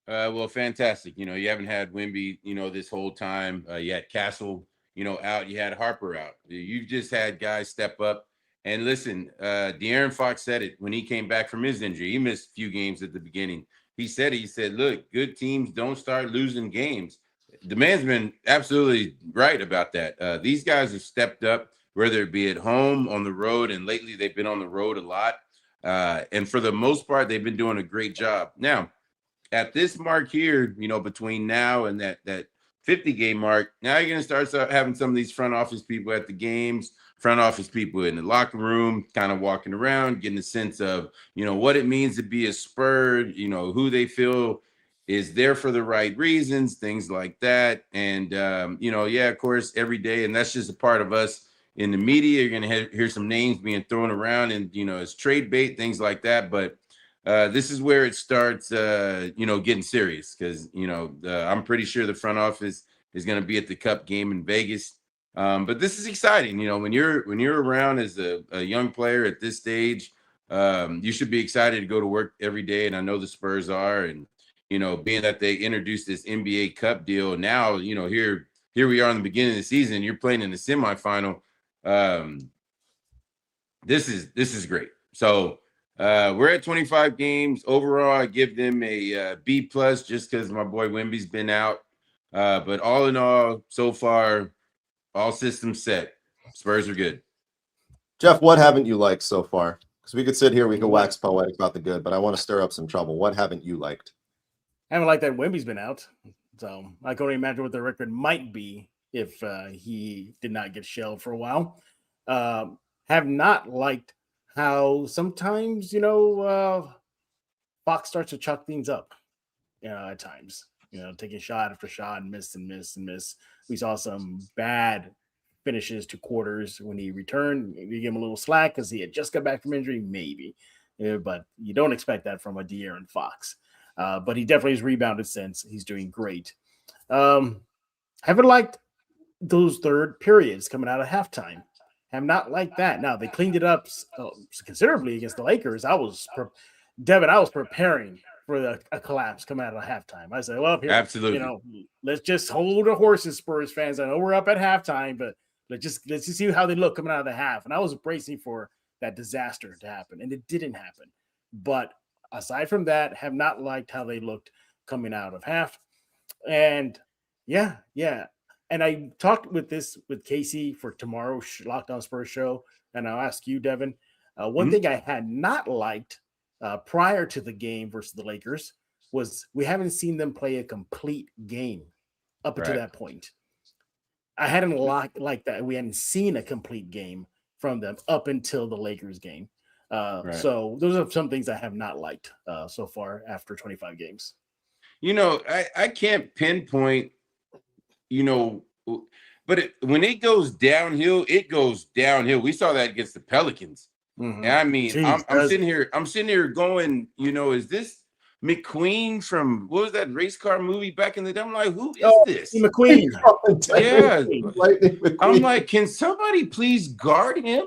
Well, fantastic. You haven't had Wemby, this whole time. You had Castle, out. You had Harper out. You've just had guys step up. And listen, De'Aaron Fox said it when he came back from his injury. He missed a few games at the beginning. He said, look, good teams don't start losing games. The man's been absolutely right about that. These guys have stepped up, whether it be at home, on the road, and lately they've been on the road a lot. And for the most part, they've been doing a great job. Now, at this mark here, between now and that 50 game mark, now you're going to start having some of these front office people at the games, front office people in the locker room, kind of walking around, getting a sense of, what it means to be a Spur, who they feel is there for the right reasons, things like that. And, of course, every day, and that's just a part of us in the media, you're going to hear some names being thrown around and, as trade bait, things like that. But this is where it starts, getting serious because, I'm pretty sure the front office is going to be at the Cup game in Vegas. But this is exciting. When you're around as a young player at this stage, you should be excited to go to work every day. And I know the Spurs are. And, being that they introduced this NBA Cup deal now, here we are in the beginning of the season. You're playing in the semifinal. This is great. So we're at 25 games overall. I give them a B plus just because my boy Wemby's been out. But all in all, so far, all systems set. Spurs are good. Jeff, what haven't you liked so far? Because we could sit here, we could wax poetic about the good, but I want to stir up some trouble. What haven't you liked? I haven't liked that Wemby's been out. So I can only imagine what the record might be if he did not get shelled for a while. Have not liked how sometimes, Fox starts to chuck things up, at times, taking shot after shot and miss and miss and miss. We saw some bad finishes to quarters when he returned. Maybe give him a little slack because he had just got back from injury, maybe. But you don't expect that from a De'Aaron Fox. But he definitely has rebounded since. He's doing great. Haven't liked those third periods coming out of halftime. Have not liked that. Now, they cleaned it up considerably against the Lakers. Devin, I was preparing for a collapse coming out of halftime. I said, well, here, absolutely. Let's just hold the horses, Spurs fans. I know we're up at halftime, but let's just see how they look coming out of the half. And I was bracing for that disaster to happen, and it didn't happen. But aside from that, have not liked how they looked coming out of half. And yeah. And I talked with Casey for tomorrow's Locked On Spurs show, and I'll ask you, Devin. One thing I had not liked prior to the game versus the Lakers was we haven't seen them play a complete game up until that point. I hadn't liked that. We hadn't seen a complete game from them up until the Lakers game. So those are some things I have not liked so far after 25 games. I can't pinpoint, but when it goes downhill, it goes downhill. We saw that against the Pelicans. Mm-hmm. And I mean, Jeez, I'm sitting here going, is this McQueen from what was that race car movie back in the day? I'm like, who is this? McQueen. Yeah. I'm like, can somebody please guard him?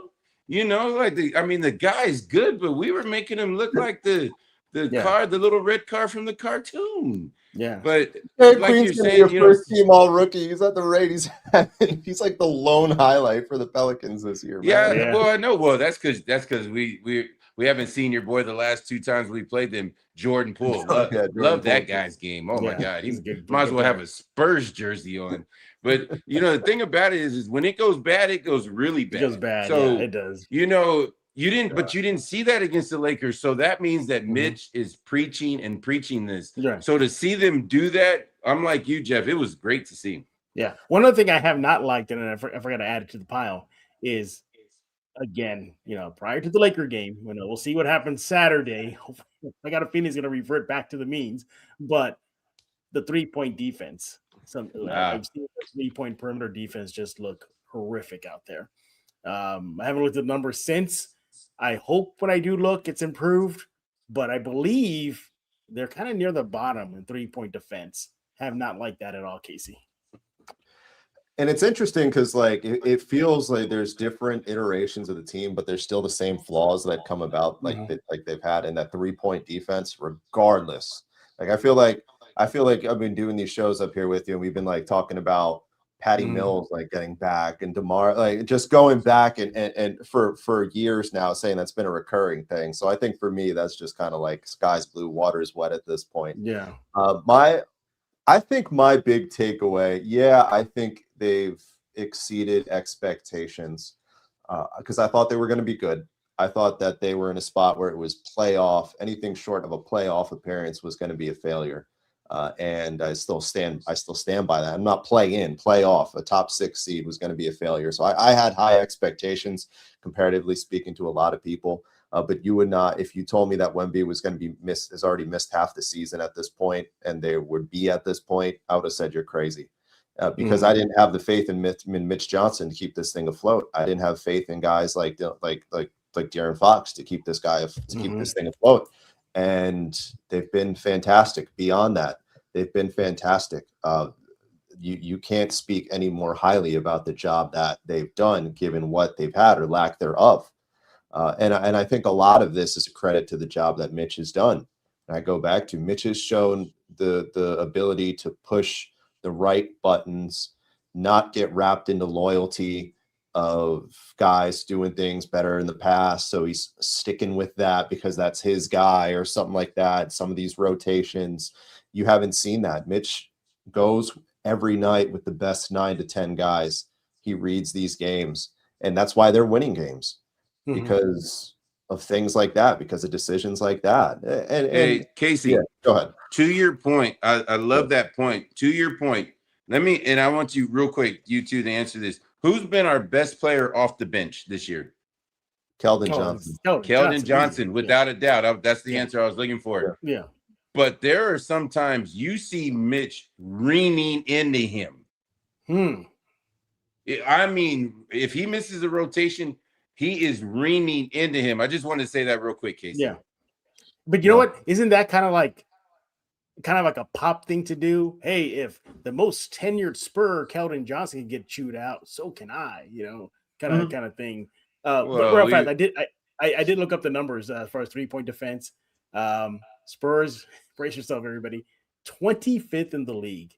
The guy's good, but we were making him look like the car, the little red car from the cartoon. Yeah. But like Queen's you're saying, your first team all rookie. He's at the rate he's like the lone highlight for the Pelicans this year. Man. Yeah. Well, I know. Well, that's because we haven't seen your boy the last two times we played them. Jordan Poole. Love that guy's game. Oh my God. He might as well have a Spurs jersey on. But the thing about it is when it goes bad, it goes really bad. It goes bad. So it does. You didn't see that against the Lakers. So that means that Mitch is preaching this. Right. So to see them do that, I'm like you, Jeff. It was great to see. Yeah. One other thing I have not liked, and I forgot to add it to the pile, is again, prior to the Laker game, we'll see what happens Saturday. I got a feeling he's going to revert back to the means, but the 3-point defense. I've seen the 3-point perimeter defense just look horrific out there. I haven't looked at the numbers since. I hope when I do look, it's improved, but I believe they're kind of near the bottom in 3-point defense. Have not liked that at all, Casey. And it's interesting because it feels like there's different iterations of the team, but there's still the same flaws that come about like they've had in that 3-point defense, regardless. I feel like I've been doing these shows up here with you, and we've been talking about Patty Mills getting back, and DeMar just going back and for years now, saying that's been a recurring thing. So I think for me, that's just kind of sky's blue, water's wet at this point. Yeah. I think my big takeaway, I think they've exceeded expectations because I thought they were going to be good. I thought that they were in a spot where it was playoff. Anything short of a playoff appearance was going to be a failure. And I still stand by that. I'm not play off. A top 6 seed was going to be a failure. So I had high expectations, comparatively speaking, to a lot of people. But you would not, if you told me that Wemby was going to be has already missed half the season at this point, and they would be at this point, I would have said you're crazy. Because I didn't have the faith in Mitch Johnson to keep this thing afloat. I didn't have faith in guys like De'Aaron Fox to keep this thing afloat. And they've been fantastic. Beyond that, they've been fantastic. You can't speak any more highly about the job that they've done, given what they've had or lack thereof. And I think a lot of this is a credit to the job that Mitch has done. And I go back to Mitch has shown the ability to push the right buttons, not get wrapped into loyalty of guys doing things better in the past. So he's sticking with that because that's his guy or something like that. Some of these rotations, you haven't seen that. Mitch goes every night with the best 9 to 10 guys. He reads these games, and that's why they're winning games because of things like that, because of decisions like that. And hey, Casey, go ahead. To your point, I love that point. To your point, I want you real quick, you two, to answer this. Who's been our best player off the bench this year? Keldon Johnson. Keldon Johnson, without a doubt. That's the answer I was looking for. Yeah. But there are sometimes you see Mitch leaning into him. I mean, if he misses a rotation, he is leaning into him. I just want to say that real quick, Casey. Yeah. But you know what? Isn't that kind of like a pop thing to do? Hey, if the most tenured Spur, Keldon Johnson, can get chewed out, so can I. Kind of thing. Real fast, I did look up the numbers as far as 3-point defense. Spurs, brace yourself, everybody. 25th in the league.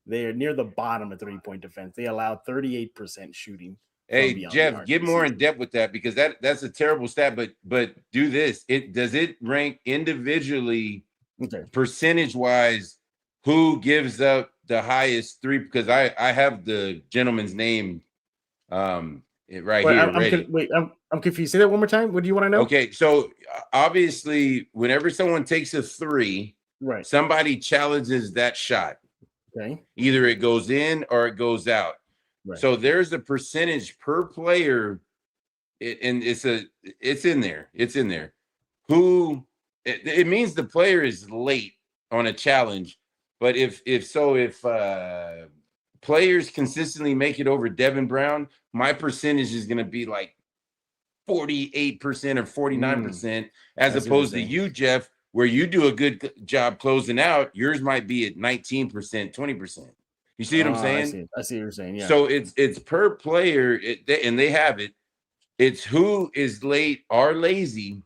They are near the bottom of 3-point defense. They allow 38% shooting. Hey, Jeff, get more in depth with that because that's a terrible stat. But do this. Does it rank individually, percentage wise, who gives up the highest three? Because I have the gentleman's name right here. I'm confused. Say that one more time. What do you want to know? Okay, so obviously, whenever someone takes a three, somebody challenges that shot. Okay. Either it goes in or it goes out. Right. So there's a percentage per player, and it's in there. It's in there. It means the player is late on a challenge, but if players consistently make it over Devin Brown, my percentage is going to be like 48% or 49%, as opposed to you, Jeff, where you do a good job closing out. Yours might be at 19%, 20%. You see what I'm saying? I see what you're saying. Yeah. So it's per player, and they have it. It's who is late or lazy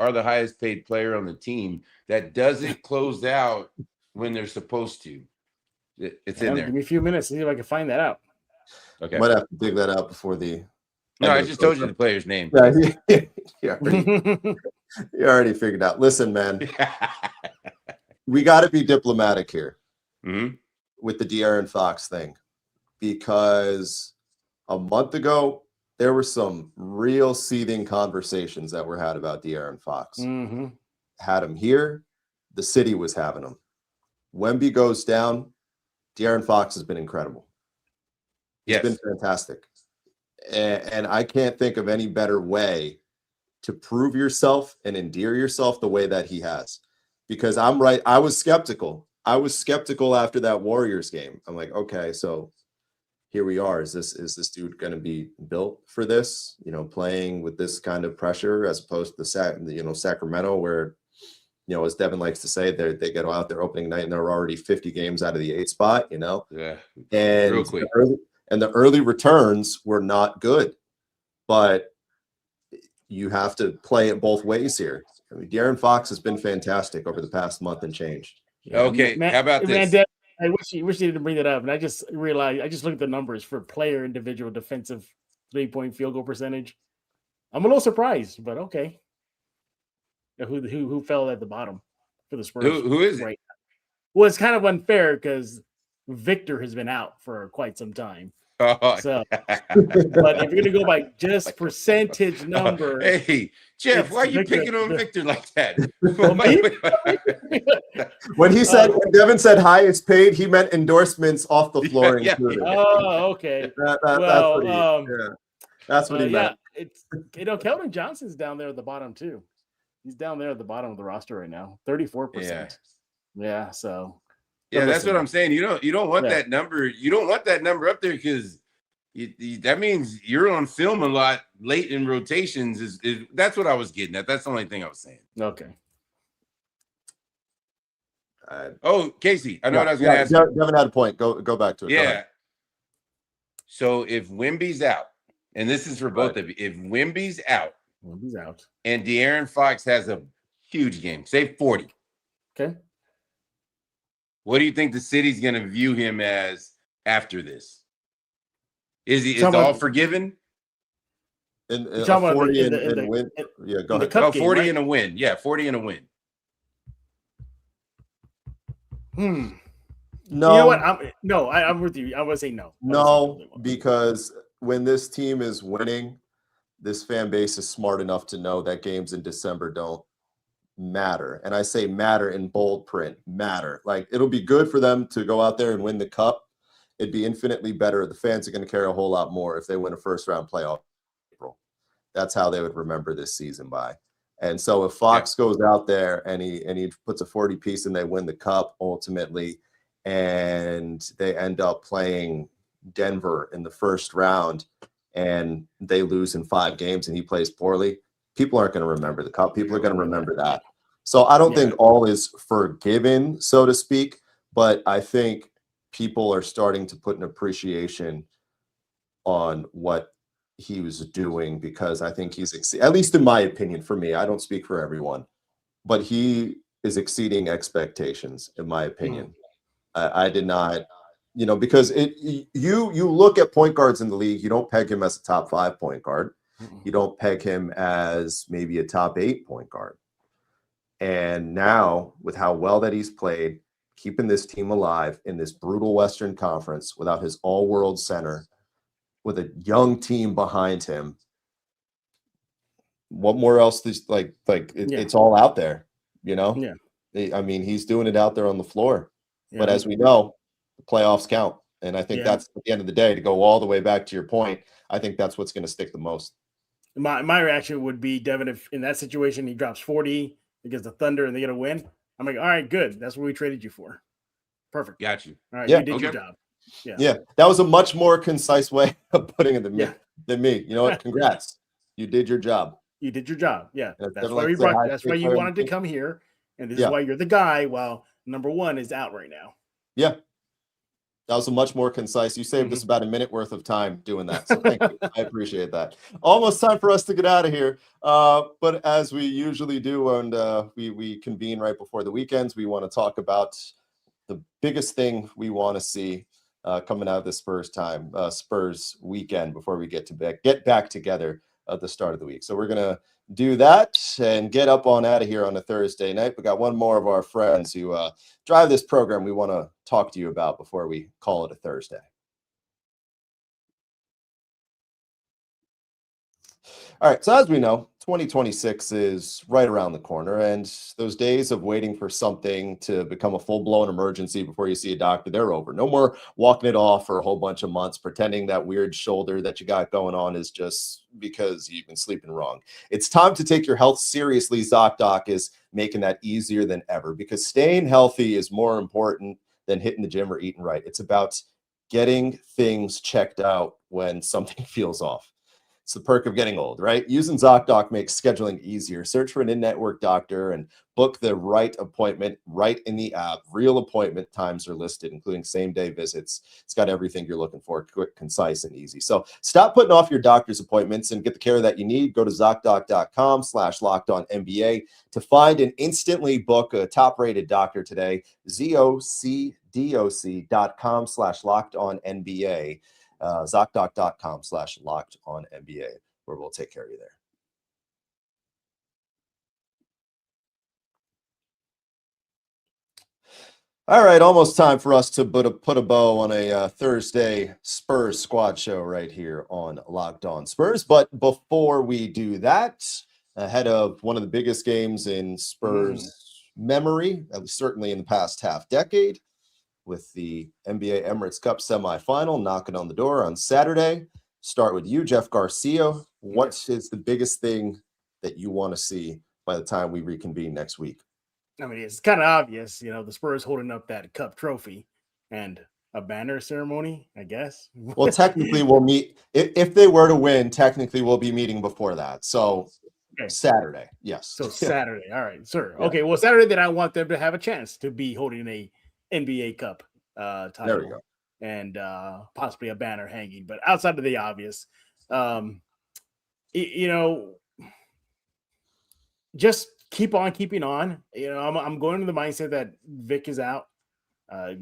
are the highest paid player on the team that doesn't close out when they're supposed to. It's in there. Give me a few minutes to see if I can find that out. Okay. Might have to dig that out before the. No, I just told you the player's name. Yeah, you already figured out. Listen, man, we got to be diplomatic here. With the De'Aaron Fox thing, because a month ago there were some real seething conversations that were had about De'Aaron Fox. Had him here, the city was having him. Wemby goes down, De'Aaron Fox has been incredible. He's been fantastic, and I can't think of any better way to prove yourself and endear yourself the way that he has. Because I'm right, I was skeptical after that Warriors game. I'm like, okay, so here we are. Is this dude going to be built for this? Playing with this kind of pressure as opposed to Sacramento, where as Devin likes to say, they get out there opening night and they're already 50 games out of the 8 spot. Yeah, and real quick. The early returns were not good, but you have to play it both ways here. I mean, De'Aaron Fox has been fantastic over the past month and change. Okay, how about this? I wish you didn't bring that up. And I just realized, I just looked at the numbers for player individual defensive 3-point field goal percentage. I'm a little surprised, but okay. Who fell at the bottom for the Spurs? Who is it? Right. Well, it's kind of unfair because Victor has been out for quite some time. Oh, So, but if you're gonna go by just percentage number, hey, Jeff, it's why are you Victor- picking on Victor like that? Well, me? When when Devin said highest paid, he meant endorsements off the floor Yeah, included. Oh, okay. That's what he meant. It's Keldon Johnson's down there at the bottom too. He's down there at the bottom of the roster right now, 34%. Yeah, so yeah, that's what I'm saying. You don't want Yeah. that number. You don't want that number up there because that means you're on film a lot late in rotations. That's what I was getting at. That's the only thing I was saying. Okay. Casey, I know what I was going to ask. Devin had a point. Go back to it. Yeah. So if Wemby's out, and this is for both of you, if Wemby's out, and De'Aaron Fox has a huge game, say 40. Okay. What do you think the city's going to view him as after this? Is all forgiven? In 40 and win. Yeah, go ahead. 40 and a win. Yeah, 40 and a win. No. You know what? I'm with you. I would say no. No, because when this team is winning, this fan base is smart enough to know that games in December don't matter. And I say matter in bold print, matter. Like, it'll be good for them to go out there and win the cup. It'd be infinitely better. The fans are going to care a whole lot more if they win a first round playoff in April. That's how they would remember this season by. And so if Fox goes out there and he puts a 40 piece and they win the cup ultimately, and they end up playing Denver in the first round and they lose in 5 games and he plays poorly, people aren't going to remember the cup. People are going to remember that. So I don't think all is forgiven, so to speak, but I think people are starting to put an appreciation on what he was doing, because I think he's, at least in my opinion, for me, I don't speak for everyone, but he is exceeding expectations, in my opinion. I did not, because you look at point guards in the league, you don't peg him as a top 5 point guard. You don't peg him as maybe a top 8 point guard. And now, with how well that he's played, keeping this team alive in this brutal Western Conference without his all-world center, with a young team behind him, what more else? It's all out there, Yeah. I mean, he's doing it out there on the floor. Yeah. But as we know, the playoffs count. And I think that's, at the end of the day, to go all the way back to your point, I think that's what's going to stick the most. My reaction would be, Devin, if in that situation he drops 40 against the Thunder and they get a win, I'm like, all right, good. That's what we traded you for. Perfect. Got you. All right, you did your job. Yeah, that was a much more concise way of putting it than me. You know what? Congrats. You did your job. You did your job. Yeah. That's why you wanted to come here. And this is why you're the guy, while number 1 is out right now. Yeah. That was a much more concise. You saved us about a minute worth of time doing that. So thank you. I appreciate that. Almost time for us to get out of here. But as we usually do, and we convene right before the weekends, we want to talk about the biggest thing we want to see coming out of the Spurs weekend before we get back together at the start of the week. So we're going to do that and get up on out of here on a Thursday night. We got one more of our friends who drive this program we want to talk to you about before we call it a Thursday. All right, so as we know, 2026 is right around the corner, and those days of waiting for something to become a full-blown emergency before you see a doctor, they're over. No more walking it off for a whole bunch of months, pretending that weird shoulder that you got going on is just because you've been sleeping wrong. It's time to take your health seriously. ZocDoc is making that easier than ever, because staying healthy is more important than hitting the gym or eating right. It's about getting things checked out when something feels off. It's the perk of getting old, right? Using ZocDoc makes scheduling easier. Search for an in-network doctor and book the right appointment right in the app. Real appointment times are listed, including same-day visits. It's got everything you're looking for, quick, concise, and easy. So stop putting off your doctor's appointments and get the care that you need. Go to ZocDoc.com/LockedOnNBA to find and instantly book a top-rated doctor today. ZocDoc.com/LockedOnNBA. ZocDoc.com/LockedOnNBA, where we'll take care of you there. All right, almost time for us to put a bow on a Thursday Spurs squad show right here on Locked On Spurs. But before we do that, ahead of one of the biggest games in Spurs memory, at least certainly in the past half decade, with the NBA Emirates Cup semifinal knocking on the door on Saturday. Start with you, Jeff Garcia. What is the biggest thing that you want to see by the time we reconvene next week? I mean, it's kind of obvious, the Spurs holding up that cup trophy and a banner ceremony, I guess. Well, technically, we'll meet if they were to win. Technically, we'll be meeting before that. So Saturday, yes. So Saturday, all right, sir. Yeah. Okay, well, Saturday, then I want them to have a chance to be holding a NBA Cup title. There we go. And possibly a banner hanging. But outside of the obvious, just keep on keeping on. I'm going to the mindset that Vic is out.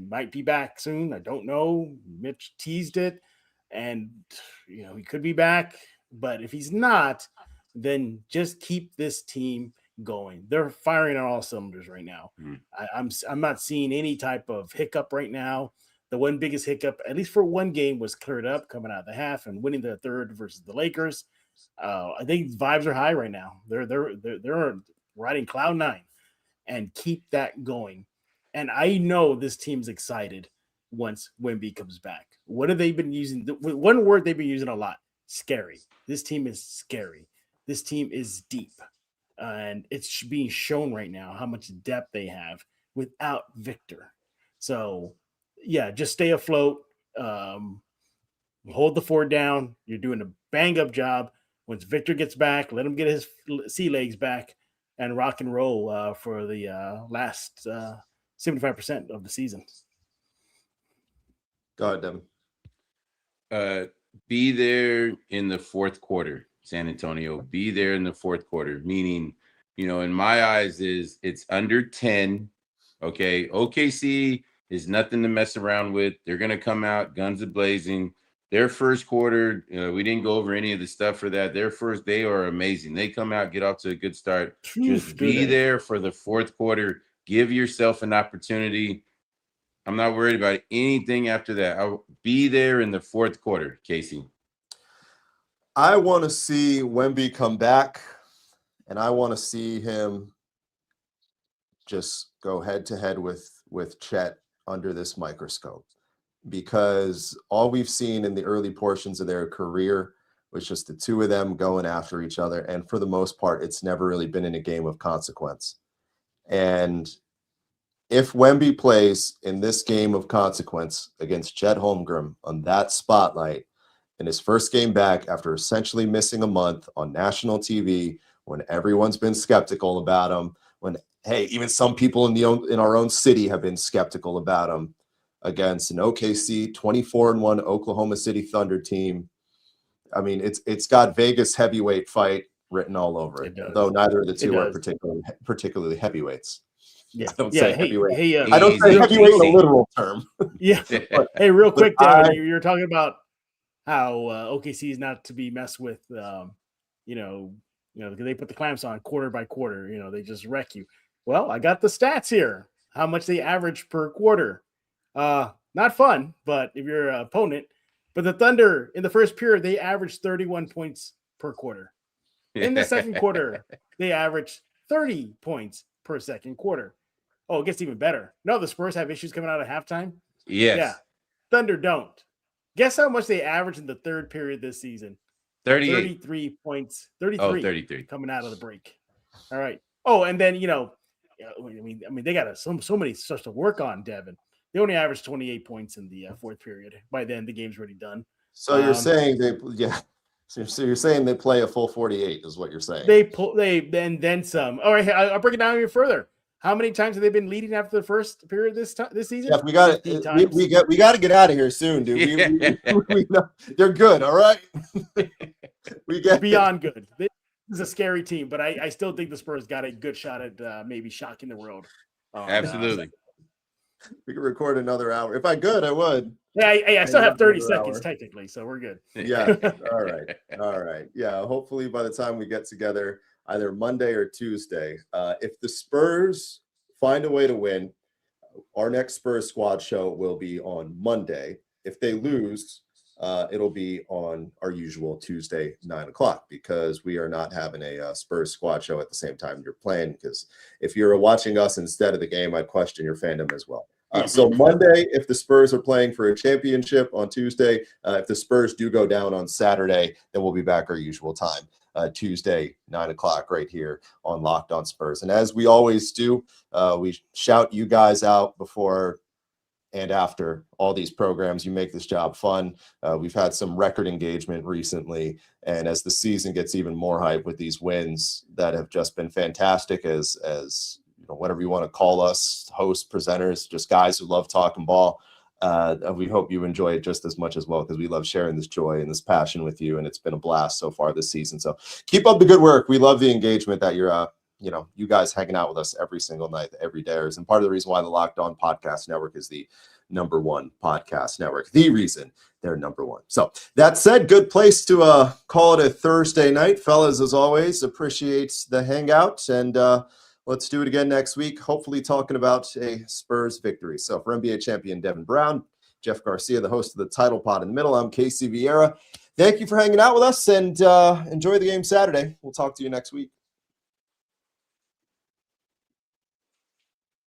Might be back soon. I don't know. Mitch teased it, and he could be back. But if he's not, then just keep this team going. They're firing on all cylinders right now. I'm not seeing any type of hiccup right now. The one biggest hiccup, at least for one game, was cleared up coming out of the half and winning the third versus the Lakers. I think vibes are high right now. They're riding cloud nine, and keep that going. And I know this team's excited once Wemby comes back. What have they been using? One word they've been using a lot: scary. This team is scary. This team is deep, and it's being shown right now how much depth they have without Victor. So, yeah, just stay afloat. Hold the fort down. You're doing a bang-up job. Once Victor gets back, let him get his sea legs back and rock and roll for the last 75% of the season. Go ahead, Devin. Be there in the fourth quarter, San Antonio. Be there in the fourth quarter, meaning, in my eyes, it's under 10. Okay, OKC is nothing to mess around with. They're going to come out guns a-blazing. Their first quarter, we didn't go over any of the stuff for that. They are amazing. They come out, get off to a good start. Just be there for the fourth quarter. Give yourself an opportunity. I'm not worried about anything after that. I'll be there in the fourth quarter, Casey. I want to see Wemby come back, and I want to see him just go head-to-head with Chet under this microscope. Because all we've seen in the early portions of their career was just the two of them going after each other. And for the most part, it's never really been in a game of consequence. And if Wemby plays in this game of consequence against Chet Holmgren on that spotlight in his first game back after essentially missing a month on national TV, when everyone's been skeptical about him, when, hey, even some people in our own city have been skeptical about him, against an OKC 24-1 Oklahoma City Thunder team. I mean, it's got Vegas heavyweight fight written all over it, though neither of the two are particularly heavyweights. Yeah, I don't say heavyweight. I don't say heavyweight in a literal term. Yeah. Hey, real quick, Devin, you're talking about how OKC is not to be messed with. Because they put the clamps on quarter by quarter. They just wreck you. Well, I got the stats here. How much they average per quarter. Not fun, but if you're an opponent, but the Thunder in the first period, they averaged 31 points per quarter. In the second quarter, they averaged 30 points per second quarter. Oh, it gets even better. No, the Spurs have issues coming out of halftime. Yes. Yeah. Thunder don't. Guess how much they averaged in the third period this season? 33 points. 33 coming out of the break. All right. Oh, and then, they got so many stuff to work on, Devin. They only averaged 28 points in the fourth period. By then, the game's already done. So you're saying So you're saying they play a full 48 is what you're saying. They then some. All right, I'll break it down even further. How many times have they been leading after the first period this season? Yeah, we got to get out of here soon, dude. They're good, all right. We get beyond good. This is a scary team, but I still think the Spurs got a good shot at maybe shocking the world. Absolutely. We could record another hour. If I could, I would. Yeah, I still have 30 seconds technically, so we're good. Yeah. All right. Yeah. Hopefully, by the time we get together, either Monday or Tuesday, if the Spurs find a way to win, our next Spurs squad show will be on Monday. If they lose, it'll be on our usual Tuesday, 9:00, because we are not having a Spurs squad show at the same time you're playing. Because if you're watching us instead of the game, I'd question your fandom as well. So Monday, if the Spurs are playing for a championship, on Tuesday, if the Spurs do go down on Saturday, then we'll be back our usual time, Tuesday, 9:00, right here on Locked On Spurs. And as we always do, we shout you guys out before and after all these programs. You make this job fun. We've had some record engagement recently, and as the season gets even more hype with these wins that have just been fantastic, as you know, whatever you want to call us, hosts, presenters, just guys who love talking ball. We hope you enjoy it just as much as well, because we love sharing this joy and this passion with you, and it's been a blast so far this season. So keep up the good work. We love the engagement that you're you guys hanging out with us every single night, every day. And part of the reason why the Locked On Podcast Network is the #1 podcast network, the reason they're #1. So that said, good place to call it a Thursday night, fellas. As always, appreciate the hangout, and let's do it again next week, hopefully talking about a Spurs victory. So for NBA champion Devin Brown, Jeff Garcia, the host of the Title Pod in the Middle, I'm Casey Viera. Thank you for hanging out with us, and enjoy the game Saturday. We'll talk to you next week.